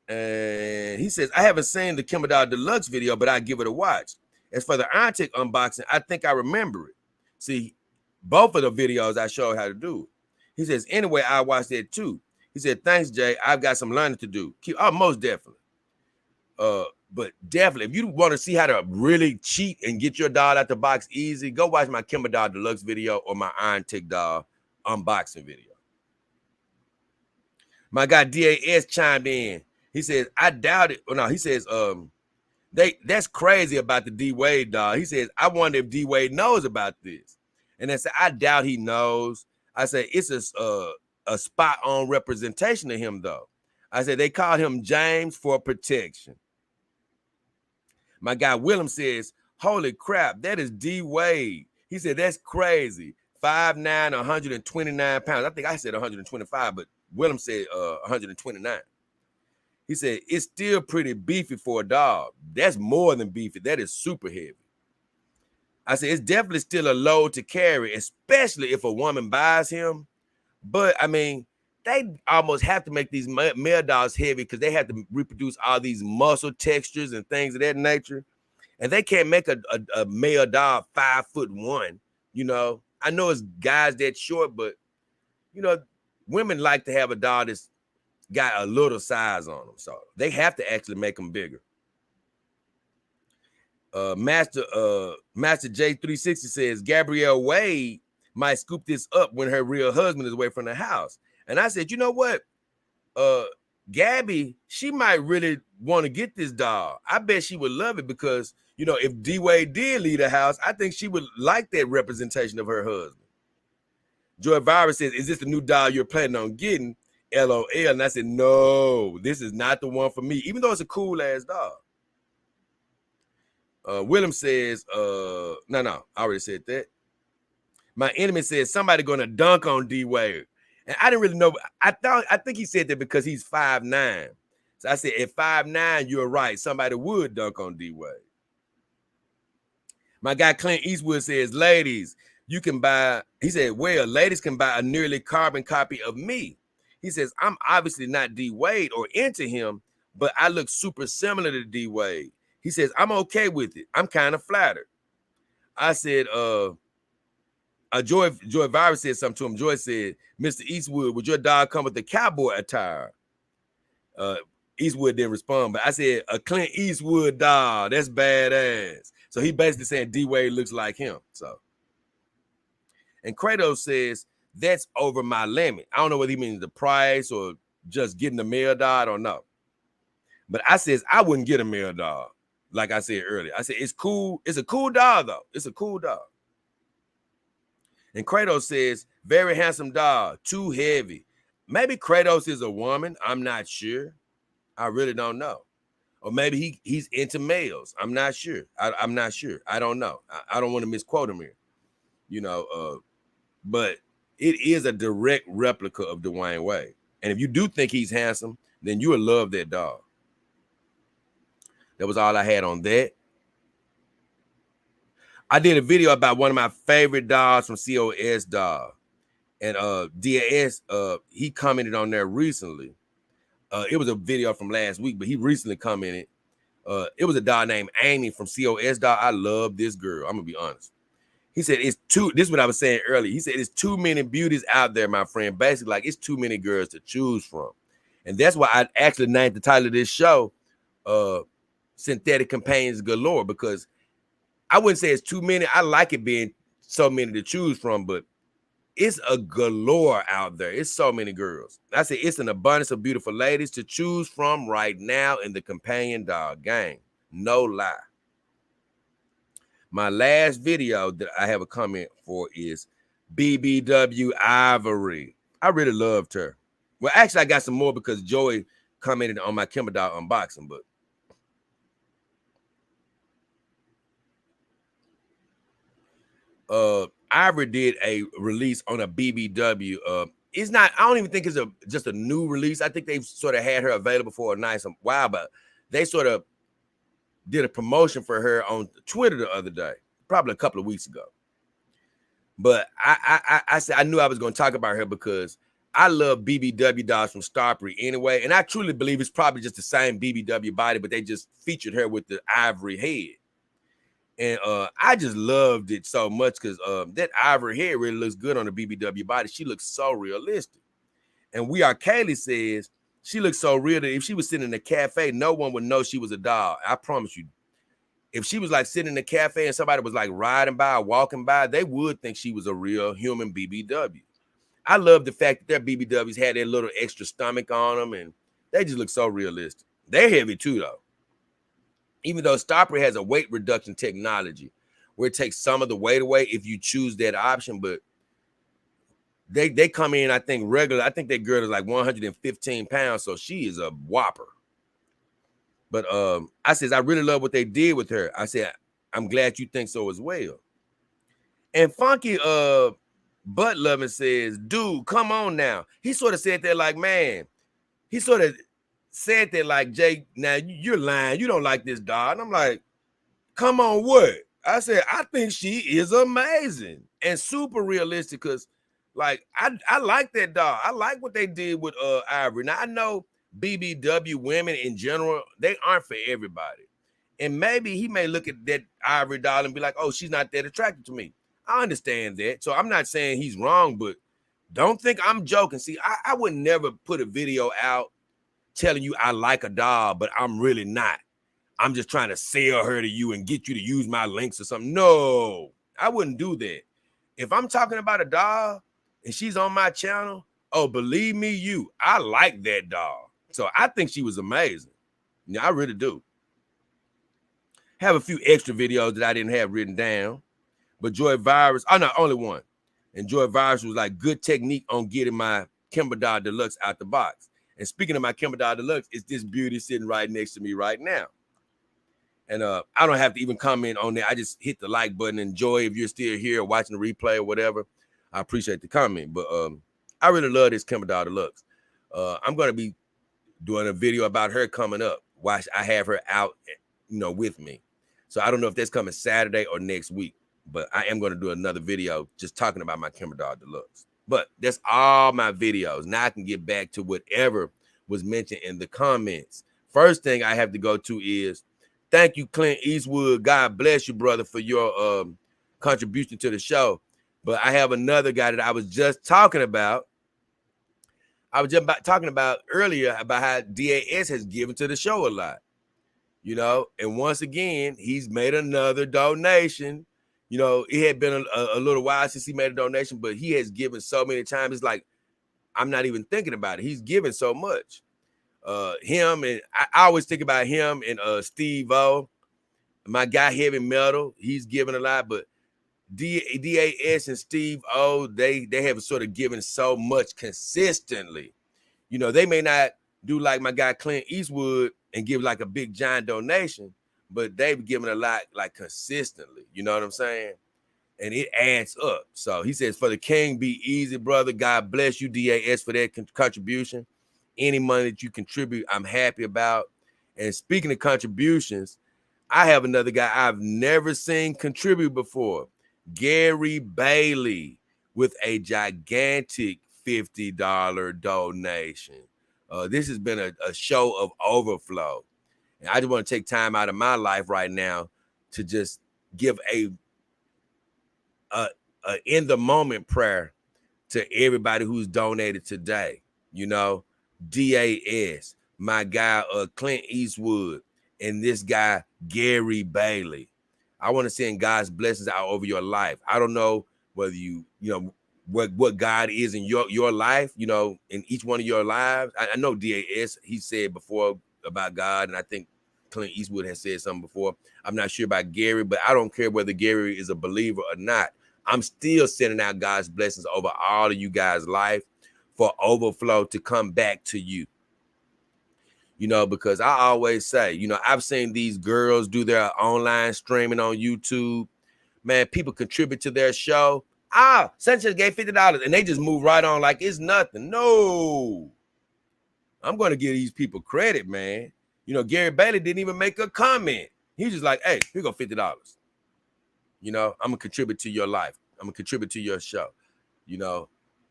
And he says, I haven't seen the Kimber Doll Deluxe video, but I give it a watch. As for the Iron Tick unboxing, I think I remember it. See, both of the videos I showed how to do it. He says, anyway, I watched that too. He said, thanks, Jay. I've got some learning to do. Most definitely. But definitely, if you want to see how to really cheat and get your doll out the box easy, go watch my Kimber Doll Deluxe video or my Iron Tick doll unboxing video. My guy DAS chimed in. He says, I doubt it. Oh, no, he says, that's crazy about the D Wade doll. He says, I wonder if D Wade knows about this. And I said, I doubt he knows. I said, it's a spot on representation of him, though. I said, they called him James for protection. My guy Willem says, holy crap, that is D Wade. He said, that's crazy. 5'9", 129 pounds. I think I said 125, but Willem said 129. He said, it's still pretty beefy for a dog. That's more than beefy. That is super heavy. I said, it's definitely still a load to carry, especially if a woman buys him. But, I mean, they almost have to make these male dogs heavy because they have to reproduce all these muscle textures and things of that nature. And they can't make a male dog 5'1", you know. I know it's guys that short, but, you know, women like to have a dog that's got a little size on them. So they have to actually make them bigger. Master J360 says, Gabrielle Wade might scoop this up when her real husband is away from the house. And I said, you know what? Gabby, she might really want to get this dog. I bet she would love it because, You know, if D-Wade did leave the house, I think she would like that representation of her husband. Joy Virus says, is this the new doll you're planning on getting? LOL. And I said, no, this is not the one for me, even though it's a cool ass doll. Willem says, no, I already said that. My enemy says somebody gonna dunk on D-Wade. And I didn't really know. I think he said that because he's 5'9". So I said, at 5'9", you're right. Somebody would dunk on D-Wade. My guy Clint Eastwood says, ladies, you can buy, he said, well, ladies can buy a nearly carbon copy of me. He says, I'm obviously not D-Wade or into him, but I look super similar to D-Wade. He says, I'm okay with it. I'm kind of flattered. I said, Joy Virus said something to him. Joy said, Mr. Eastwood, would your dog come with the cowboy attire? Eastwood didn't respond, but I said, a Clint Eastwood dog, that's badass. So he basically saying D-Wade looks like him. So, and Kratos says, that's over my limit. I don't know whether he means the price or just getting the male dog, I don't know. But I says, I wouldn't get a male dog. Like I said earlier, I said, it's cool. It's a cool dog though. It's a cool dog. And Kratos says, very handsome dog, too heavy. Maybe Kratos is a woman. I'm not sure. I really don't know. Or maybe he's into males. I'm not sure. I'm not sure. I don't know. I don't want to misquote him here. You know, but it is a direct replica of Dwayne Wade. And if you do think he's handsome, then you will love that dog. That was all I had on that. I did a video about one of my favorite dogs from COS Dog. And DAS, he commented on there recently. It was a video from last week, but he recently commented. It was a dog named Amy from COS Dog. I love this girl. I'm gonna be honest. He said this is what I was saying earlier. He said it's too many beauties out there, my friend. Basically, like it's too many girls to choose from. And that's why I actually named the title of this show Synthetic Companions Galore, because I wouldn't say it's too many. I like it being so many to choose from, but it's a galore out there. It's so many girls. I say it's an abundance of beautiful ladies to choose from right now in the companion dog game. No lie. My last video that I have a comment for is BBW Ivory. I really loved her. Well, actually, I got some more because Joey commented on my Kimber Dog unboxing, but Ivory did a release on a BBW. It's not, I don't even think it's just a new release. I think they've sort of had her available for a nice while, but they sort of did a promotion for her on Twitter the other day, probably a couple of weeks ago. But I said I knew I was going to talk about her because I love BBW dogs from Starbury anyway, and I truly believe it's probably just the same BBW body, but they just featured her with the ivory head. And I just loved it so much because that ivory head really looks good on the BBW body. She looks so realistic. And We Are Kaylee says she looks so real that if she was sitting in a cafe, no one would know she was a dog. I promise you. If she was like sitting in a cafe and somebody was like riding by or walking by, they would think she was a real human BBW. I love the fact that their BBWs had their little extra stomach on them and they just look so realistic. They're heavy too, though. Even though Stopper has a weight reduction technology where it takes some of the weight away if you choose that option, but they come in, I think, regular. I think that girl is like 115 pounds, so she is a whopper. But I says, I really love what they did with her. I said, I'm glad you think so as well. And Funky Butt Loving says, dude, come on now. He sort of said that like, man, he sort of said that like, Jay, now you're lying. You don't like this dog. And I'm like, come on, what? I said, I think she is amazing and super realistic because like, I like that dog. I like what they did with Ivory. Now, I know BBW women in general, they aren't for everybody. And maybe he may look at that Ivory doll and be like, oh, she's not that attractive to me. I understand that. So I'm not saying he's wrong, but don't think I'm joking. See, I would never put a video out telling you I like a doll, but I'm really not. I'm just trying to sell her to you and get you to use my links or something. No, I wouldn't do that. If I'm talking about a doll and she's on my channel, oh, believe me, I like that doll. So I think she was amazing. Yeah, I really do. Have a few extra videos that I didn't have written down. But Joy Virus, oh no, only one. And Joy Virus was like, good technique on getting my Kimber Doll Deluxe out the box. And speaking of my Kimber Doll Deluxe, it's this beauty sitting right next to me right now. And I don't have to even comment on that. I just hit the like button. And Joy, if you're still here watching the replay or whatever, I appreciate the comment. But I really love this Kimber Doll Deluxe. I'm going to be doing a video about her coming up. Watch, I have her out, with me. So I don't know if that's coming Saturday or next week, but I am going to do another video just talking about my Kimber Doll Deluxe. But that's all my videos. Now I can get back to whatever was mentioned in the comments. First thing I have to go to is, thank you, Clint Eastwood. God bless you, brother, for your contribution to the show. But I have another guy that I was just talking about. I was just talking about earlier about how DAS has given to the show a lot, and once again, he's made another donation. It had been a little while since he made a donation, but he has given so many times. It's like, I'm not even thinking about it. He's given so much. Him, and I always think about him and Steve O, my guy Heavy Metal. He's given a lot, but DAS and Steve O, they have sort of given so much consistently. They may not do like my guy Clint Eastwood and give like a big giant donation, but they've given a lot like consistently. You know what I'm saying? And it adds up. So he says, for the king, be easy, brother. God bless you, DAS, for that contribution. Any money that you contribute, I'm happy about. And speaking of contributions, I have another guy I've never seen contribute before. Gary Bailey with a gigantic $50 donation. This has been a show of overflow. And I just want to take time out of my life right now to just give a in the moment prayer to everybody who's donated today. DAS, my guy Clint Eastwood, and this guy Gary Bailey. I want to send God's blessings out over your life. I don't know whether what God is in your life, in each one of your lives. I know DAS, he said before about God, and I think Clint Eastwood has said something before. I'm not sure about Gary, but I don't care whether Gary is a believer or not. I'm still sending out God's blessings over all of you guys' life for overflow to come back to you. Because I always say, I've seen these girls do their online streaming on YouTube. Man, people contribute to their show. Sanchez gave $50 and they just move right on like it's nothing. No, I'm going to give these people credit, man. Gary Bailey didn't even make a comment. He's just like, hey, here go $50. I'm going to contribute to your life. I'm going to contribute to your show.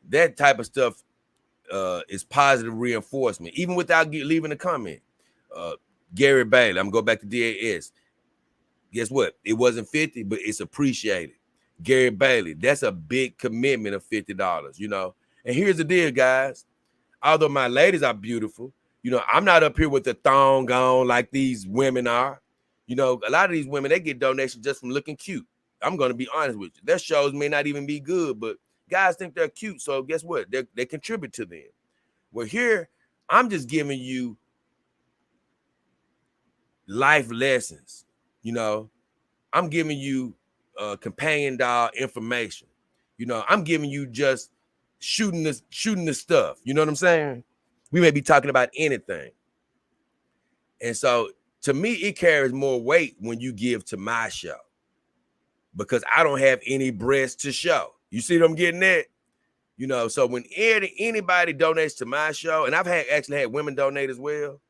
That type of stuff is positive reinforcement, even without leaving a comment. Gary Bailey, I'm going to go back to DAS. Guess what? It wasn't 50, but it's appreciated. Gary Bailey, that's a big commitment of $50, And here's the deal, guys. Although my ladies are beautiful, I'm not up here with the thong on like these women are. A lot of these women, they get donations just from looking cute. I'm going to be honest with you. Their shows may not even be good, but guys think they're cute. So guess what? They contribute to them. Well, here, I'm just giving you life lessons. I'm giving you companion doll information. I'm giving you just shooting the stuff. You know what I'm saying? We may be talking about anything. And so to me, it carries more weight when you give to my show because I don't have any breasts to show. You see what I'm getting at? So when anybody donates to my show, and I've actually had women donate as well.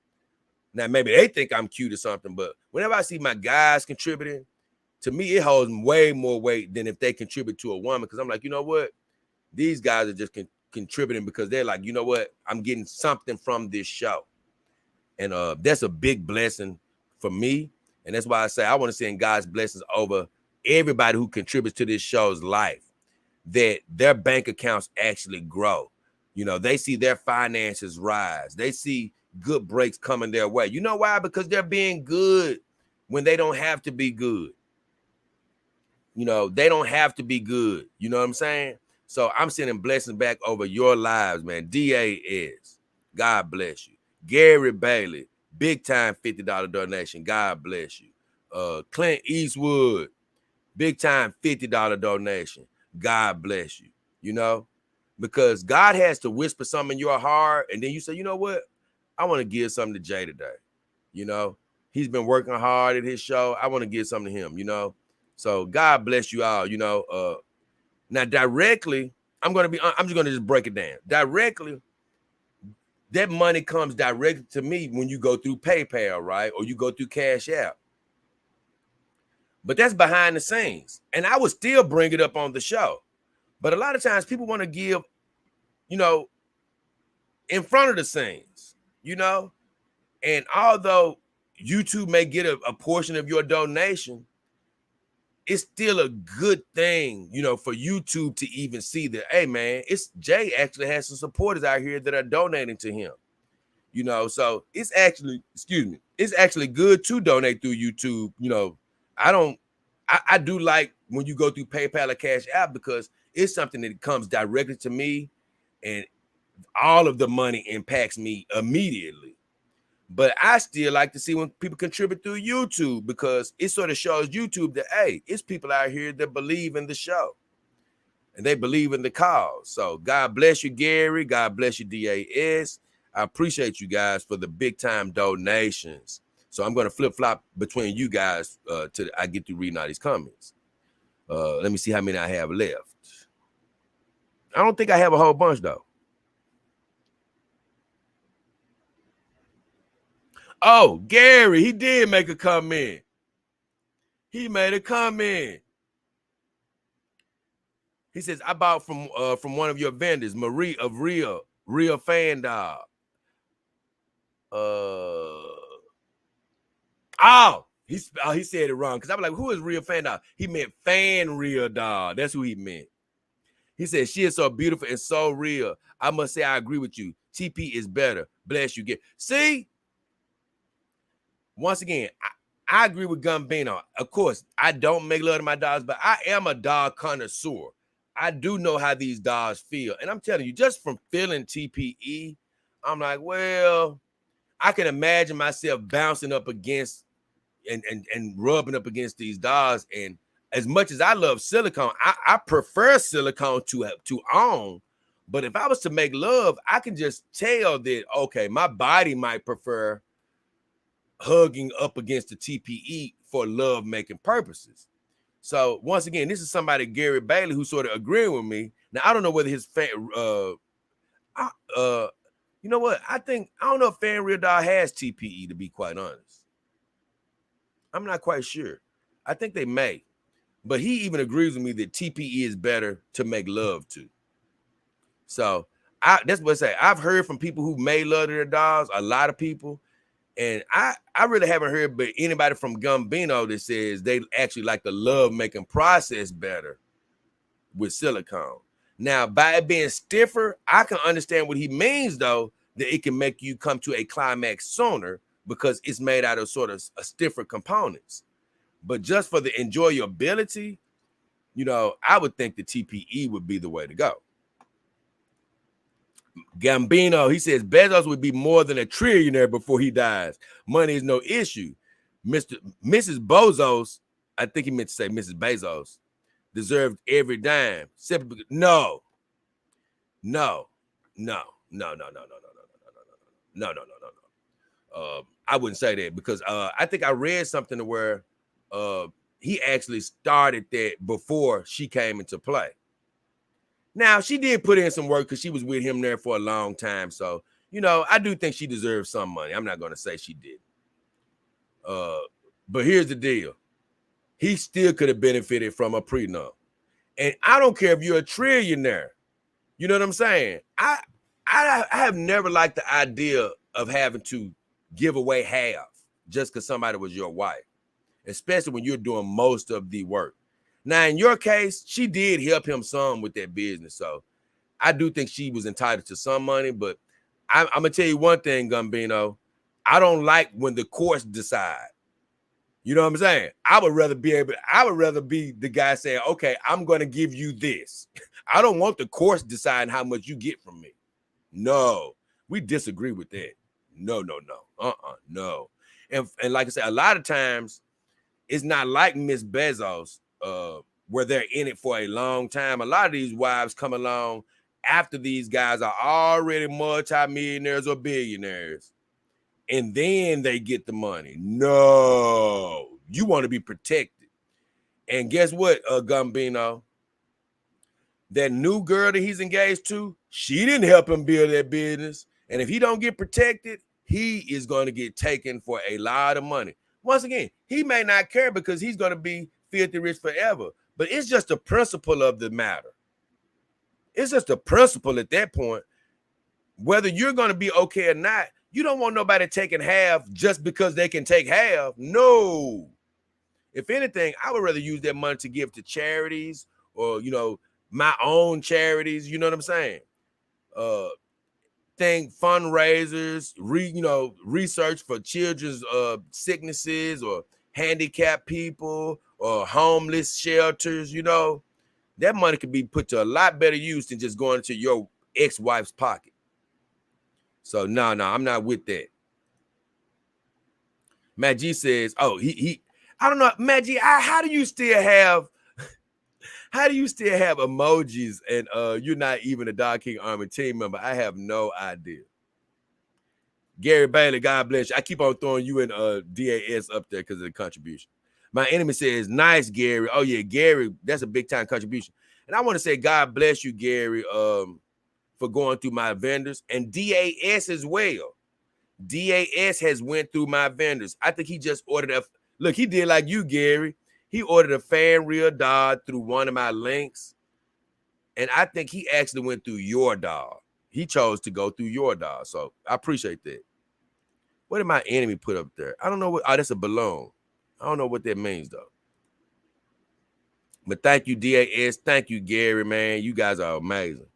Now, maybe they think I'm cute or something, but whenever I see my guys contributing, to me, it holds way more weight than if they contribute to a woman. Because I'm like, you know what? These guys are just contributing because they're like, you know what? I'm getting something from this show. And that's a big blessing for me. And that's why I say I want to send God's blessings over everybody who contributes to this show's life, that their bank accounts actually grow. They see their finances rise. They see good breaks coming their way. You know why? Because they're being good when they don't have to be good. They don't have to be good. You know what I'm saying? So I'm sending blessings back over your lives, man. DAS, God bless you. Gary Bailey, big time $50 donation. God bless you. Clint Eastwood, big time $50 donation. God bless you, you know, because God has to whisper something in your heart, and then you say, you know what? I want to give something to Jay today. You know, he's been working hard at his show. I want to give something to him, you know. So God bless you all, you know. Now directly, I'm just gonna just break it down. Directly, that money comes directly to me when you go through PayPal, right? Or you go through CashApp. But that's behind the scenes. And I would still bring it up on the show. But a lot of times people want to give, you know, in front of the scenes, you know. And although YouTube may get a portion of your donation, it's still a good thing, you know, for YouTube to even see that, hey, man, it's Jay actually has some supporters out here that are donating to him, you know. So it's actually, it's actually good to donate through YouTube. You know, I do like when you go through PayPal or Cash App because it's something that comes directly to me and all of the money impacts me immediately. But I still like to see when people contribute through YouTube because it sort of shows YouTube that, hey, it's people out here that believe in the show and they believe in the cause. So God bless you, Gary. God bless you, DAS. I appreciate you guys for the big time donations. So I'm going to flip flop between you guys till I get through reading all these comments. Let me see how many I have left. I don't think I have a whole bunch though. Oh, Gary, he did make a comment. He made a comment. He says, I bought from one of your vendors, Marie of Real Fan Dog. He said it wrong because I'm like, who is Real Fan Dog? He meant Fan Real Dog. That's who he meant. He said, she is so beautiful and so real. I must say, I agree with you. TP is better. Bless you. See, once again, I agree with Gambino. Of course, I don't make love to my dogs, but I am a dog connoisseur. I do know how these dogs feel. And I'm telling you, just from feeling TPE, I'm like, well, I can imagine myself bouncing up against and rubbing up against these dogs. And as much as I love silicone, I prefer silicone to own. But if I was to make love, I can just tell that, okay, my body might prefer hugging up against the TPE for love-making purposes. So once again, this is somebody, Gary Bailey, who sort of agreeing with me. Now, I don't know whether his fan, you know what? I don't know if Fan Real Dog has TPE, to be quite honest. I'm not quite sure. I think they may. But he even agrees with me that TPE is better to make love to. So that's what I say. I've heard from people who made love to their dogs, a lot of people. And I really haven't heard but anybody from Gambino that says they actually like the love-making process better with silicone. Now, by it being stiffer, I can understand what he means, though, that it can make you come to a climax sooner because it's made out of sort of stiffer components. But just for the enjoyability, you know, I would think the TPE would be the way to go. Gambino, he says Bezos would be more than a trillionaire before he dies. Money is no issue. Mrs. Bezos, I think he meant to say Mrs. Bezos, deserved every dime. No. I wouldn't say that because I think I read something where he actually started that before she came into play. Now, she did put in some work because she was with him there for a long time. So, you know, I do think she deserves some money. I'm not going to say she did. But here's the deal. He still could have benefited from a prenup. And I don't care if you're a trillionaire. You know what I'm saying? I have never liked the idea of having to give away half just because somebody was your wife, especially when you're doing most of the work. Now, in your case, she did help him some with that business. So I do think she was entitled to some money. But I'm going to tell you one thing, Gambino. I don't like when the courts decide. You know what I'm saying? I would rather be the guy saying, okay, I'm going to give you this. I don't want the courts deciding how much you get from me. No, we disagree with that. No. No. And like I said, a lot of times it's not like Miss Bezos, where they're in it for a long time. A lot of these wives come along after these guys are already multimillionaires or billionaires, and then they get the money. No, you want to be protected. And guess what, Gambino? That new girl that he's engaged to, she didn't help him build that business. And if he don't get protected, he is going to get taken for a lot of money. Once again, he may not care because he's going to be filthy rich forever. But it's just the principle of the matter. It's just the principle at that point. Whether you're going to be okay or not, you don't want nobody taking half just because they can take half. No. If anything, I would rather use that money to give to charities or, my own charities, you know what I'm saying? Fundraisers, research for children's sicknesses or handicapped people or homeless shelters, that money could be put to a lot better use than just going into your ex-wife's pocket. So no, I'm not with that. Matt G says, I don't know, Matt G, how do you still have emojis and you're not even a Dog King Army team member? I have no idea. Gary Bailey, God bless you. I keep on throwing you and DAS up there because of the contribution. My enemy says, nice, Gary. Oh, yeah, Gary, that's a big-time contribution. And I want to say God bless you, Gary, for going through my vendors. And DAS as well. DAS has went through my vendors. I think he just ordered look, he did like you, Gary. He ordered a fan reel dog through one of my links. And I think he actually went through your dog. He chose to go through your dog. So I appreciate that. What did my enemy put up there? I don't know what. Oh, that's a balloon. I don't know what that means, though. But thank you, DAS. Thank you, Gary, man. You guys are amazing.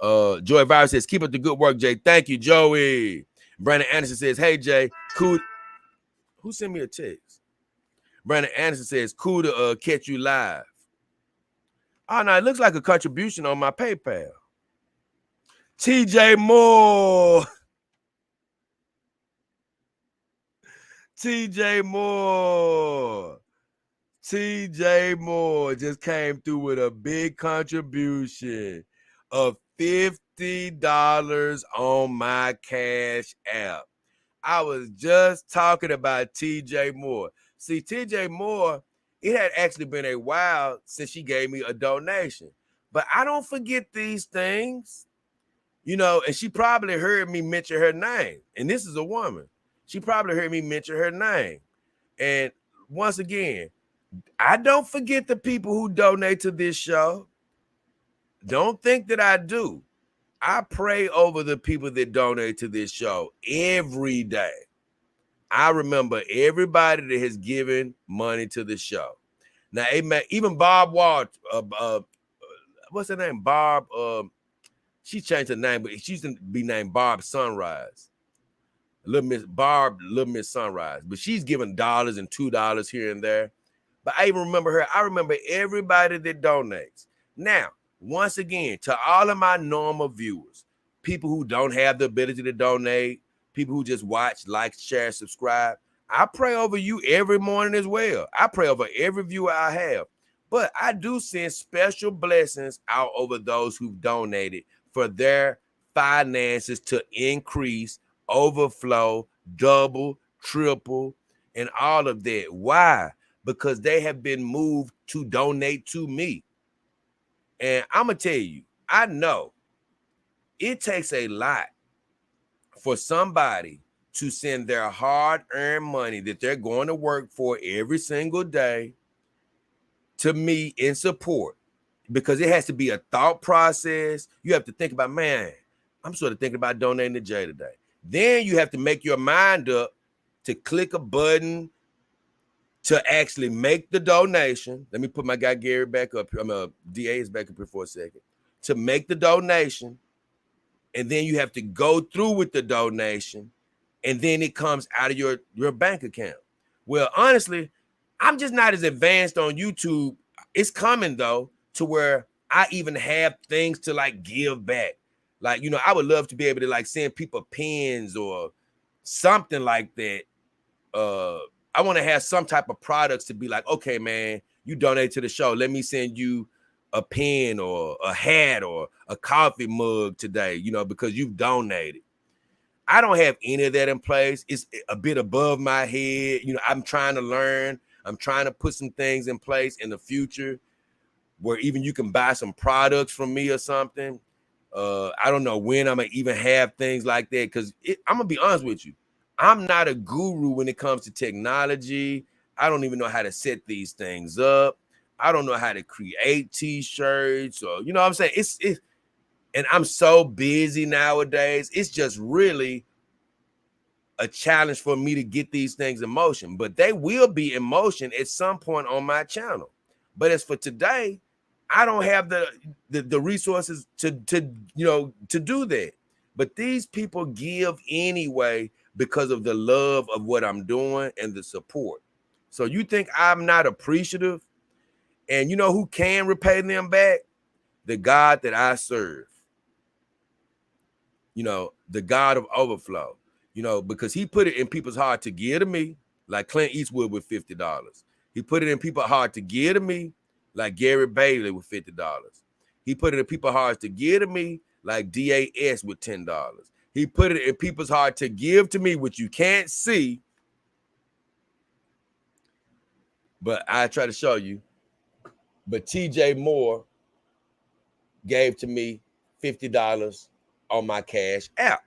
Joy Virus says, keep up the good work, Jay. Thank you, Joey. Brandon Anderson says, hey, Jay. Cool. Who sent me a text? Brandon Anderson says, cool to catch you live. Oh, no, it looks like a contribution on my PayPal. TJ Moore. TJ Moore just came through with a big contribution of $50 on my Cash App. I was just talking about TJ Moore. See, TJ Moore, it had actually been a while since she gave me a donation. But I don't forget these things, and she probably heard me mention her name. And this is a woman. She probably heard me mention her name. And once again, I don't forget the people who donate to this show. Don't think that I do. I pray over the people that donate to this show every day. I remember everybody that has given money to the show. Now, even Bob Walt, what's her name? Barb, she changed her name, but she used to be named Barb Sunrise. Little Miss Sunrise. But she's giving dollars and $2 here and there. But I even remember her. I remember everybody that donates. Now, once again, to all of my normal viewers, people who don't have the ability to donate, people who just watch, like, share, subscribe, I pray over you every morning as well. I pray over every viewer I have. But I do send special blessings out over those who've donated for their finances to increase, overflow, double, triple, and all of that. Why? Because they have been moved to donate to me. And I'm going to tell you, I know it takes a lot for somebody to send their hard-earned money that they're going to work for every single day to me in support, because it has to be a thought process. You have to think about, man, I'm sort of thinking about donating to Jay today. Then you have to make your mind up to click a button to actually make the donation. Let me put my guy Gary back up here. DA is back up here for a second. To make the donation, and then you have to go through with the donation, and then it comes out of your bank account. Well, honestly, I'm just not as advanced on YouTube. It's coming, though, to where I even have things to, like, give back. Like, I would love to be able to, like, send people pens or something like that I want to have some type of products to be like, okay, man, you donate to the show. Let me send you a pen or a hat or a coffee mug today, you know, because you've donated. I don't have any of that in place. It's a bit above my head. You know, I'm trying to learn. I'm trying to put some things in place in the future where even you can buy some products from me or something. I don't know when I'm gonna even have things like that, because I'm gonna be honest with you. I'm not a guru when it comes to technology. I don't even know how to set these things up. I don't know how to create t-shirts, or you know what I'm saying? It's and I'm so busy nowadays. It's just really a challenge for me to get these things in motion, but they will be in motion at some point on my channel. But as for today, I don't have the resources to you know, to do that. But these people give anyway because of the love of what I'm doing and the support. So you think I'm not appreciative? And you know who can repay them back? The God that I serve. You know, the God of overflow. You know, because he put it in people's heart to give to me, like Clint Eastwood with $50. He put it in people's heart to give to me, like Gary Bailey with $50. He put it in people's hearts to give to me, like DAS with $10. He put it in people's heart to give to me, which you can't see, but I try to show you. But TJ Moore gave to me $50 on my Cash app.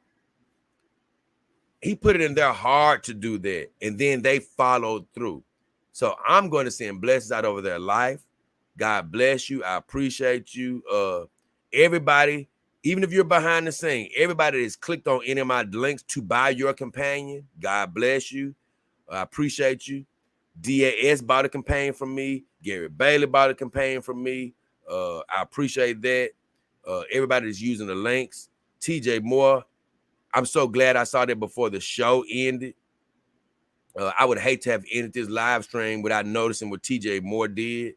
He put it in their heart to do that, and then they followed through. So I'm going to send blessings out over their life. God bless you. I appreciate you. Everybody, even if you're behind the scene, everybody that's clicked on any of my links to buy your companion, God bless you. I appreciate you. DAS bought a companion from me. Gary Bailey bought a companion from me. I appreciate that. Everybody that's using the links. TJ Moore, I'm so glad I saw that before the show ended. I would hate to have ended this live stream without noticing what TJ Moore did.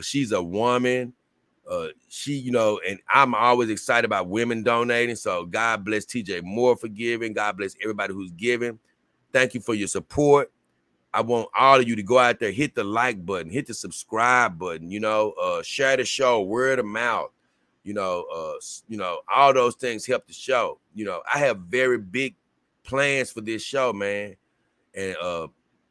She's a woman. She, you know, and I'm always excited about women donating. So God bless TJ Moore for giving. God bless everybody who's giving. Thank you for your support. I want all of you to go out there, hit the like button, hit the subscribe button, you know, share the show, word of mouth. You know, all those things help the show. You know, I have very big plans for this show, man. And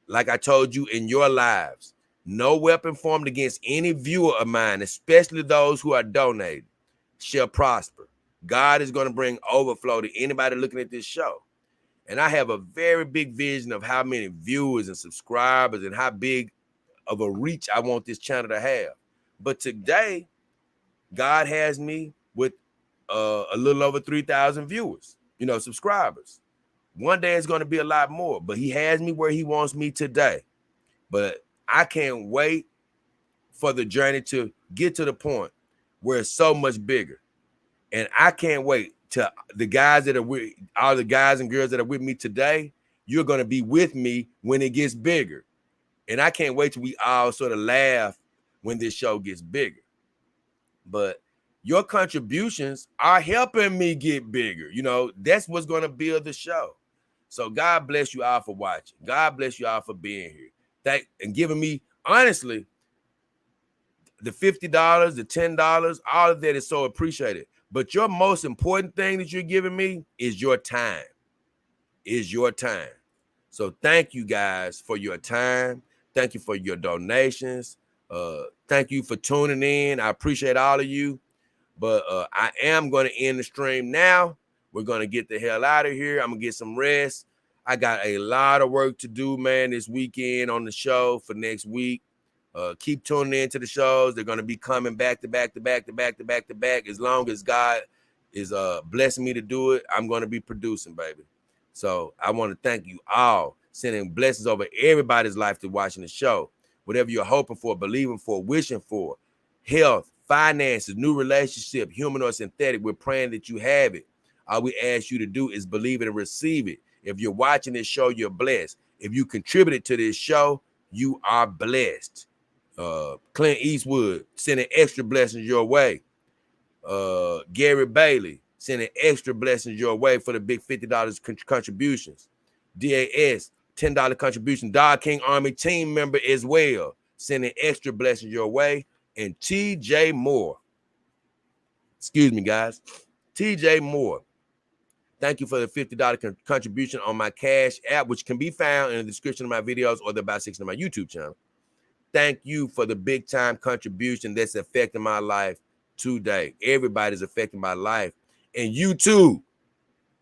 like I told you in your lives, no weapon formed against any viewer of mine, especially those who are donating, shall prosper. God is going to bring overflow to anybody looking at this show. And I have a very big vision of how many viewers and subscribers and how big of a reach I want this channel to have. But today, God has me with a little over 3,000 viewers, you know, subscribers. One day it's going to be a lot more, but he has me where he wants me today. But I can't wait for the journey to get to the point where it's so much bigger. And I can't wait to the guys that are with all the guys and girls that are with me today. You're going to be with me when it gets bigger. And I can't wait till we all sort of laugh when this show gets bigger. But your contributions are helping me get bigger. You know, that's what's going to build the show. So God bless you all for watching. God bless you all for being here. And giving me, honestly, the $50, the $10, all of that is so appreciated. But your most important thing that you're giving me is your time. So thank you guys for your time. Thank you for your donations. Thank you for tuning in. I appreciate all of you. But I am going to end the stream now. We're going to get the hell out of here. I'm going to get some rest. I got a lot of work to do, man, this weekend on the show for next week. Keep tuning in to the shows. They're going to be coming back to back. As long as God is blessing me to do it, I'm going to be producing, baby. So I want to thank you all, sending blessings over everybody's life to watching the show. Whatever you're hoping for, believing for, wishing for, health, finances, new relationship, human or synthetic, we're praying that you have it. All we ask you to do is believe it and receive it. If you're watching this show, you're blessed. If you contributed to this show, you are blessed. Clint Eastwood sending extra blessings your way. Gary Bailey sending extra blessings your way for the big $50 contributions. DAS $10 contribution. Dog King Army team member as well, sending extra blessings your way. And TJ Moore. Excuse me, guys. TJ Moore. Thank you for the $50 contribution on my Cash app, which can be found in the description of my videos or the about section of my YouTube channel. Thank you for the big time contribution that's affecting my life today. Everybody's affecting my life. And you too.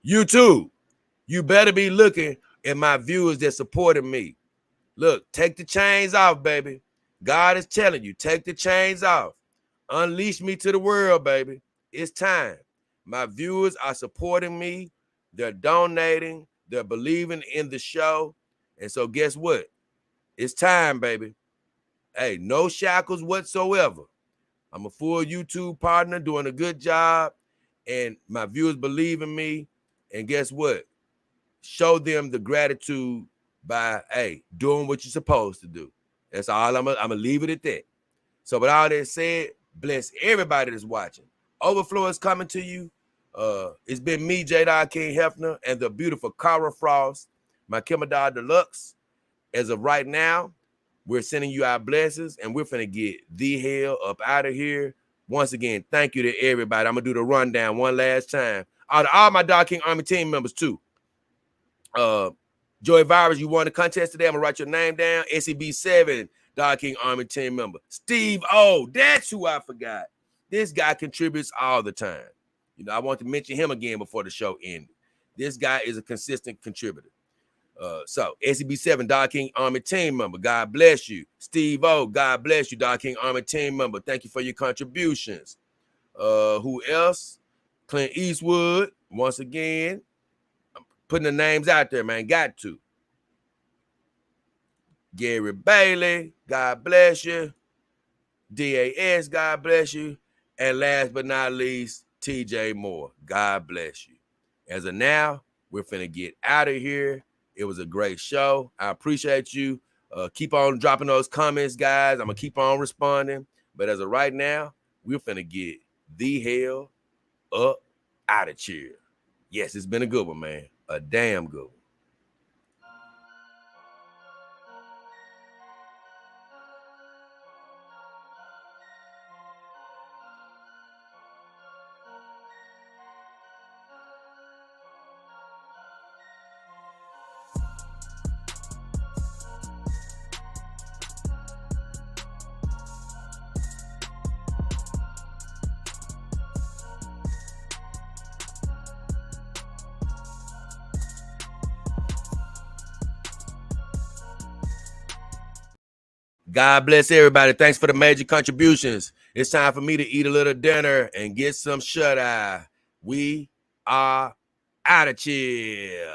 You too. You better be looking at my viewers that supported me. Look, take the chains off, baby. God is telling you, take the chains off. Unleash me to the world, baby. It's time. My viewers are supporting me. They're donating. They're believing in the show. And so guess what? It's time, baby. Hey, no shackles whatsoever. I'm a full YouTube partner doing a good job. And my viewers believe in me. And guess what? Show them the gratitude by, hey, doing what you're supposed to do. That's all. I'm gonna leave it at that. So with all that said, bless everybody that's watching. Overflow is coming to you. It's been me, JayDollKingHefner, and the beautiful Cara Frost, my Kimadar Deluxe. As of right now, we're sending you our blessings, and we're finna get the hell up out of here. Once again, thank you to everybody. I'm gonna do the rundown one last time. All my Dog King Army team members too. Joy Virus, you won the contest today. I'm gonna write your name down. SEB7, Dog King Army team member. Steve O, that's who I forgot. This guy contributes all the time. You know, I want to mention him again before the show ended. This guy is a consistent contributor. So SEB7, Dog King Army team member. God bless you. Steve O, God bless you, Dog King Army team member. Thank you for your contributions. Who else? Clint Eastwood, once again. Putting the names out there, man. Got to. Gary Bailey, God bless you. DAS, God bless you. And last but not least, TJ Moore, God bless you. As of now, we're finna get out of here. It was a great show. I appreciate you. Keep on dropping those comments, guys. I'm gonna keep on responding. But as of right now, we're finna get the hell up out of here. Yes, it's been a good one, man. A damn good one. God bless everybody. Thanks for the major contributions. It's time for me to eat a little dinner and get some shut-eye. We are out of here.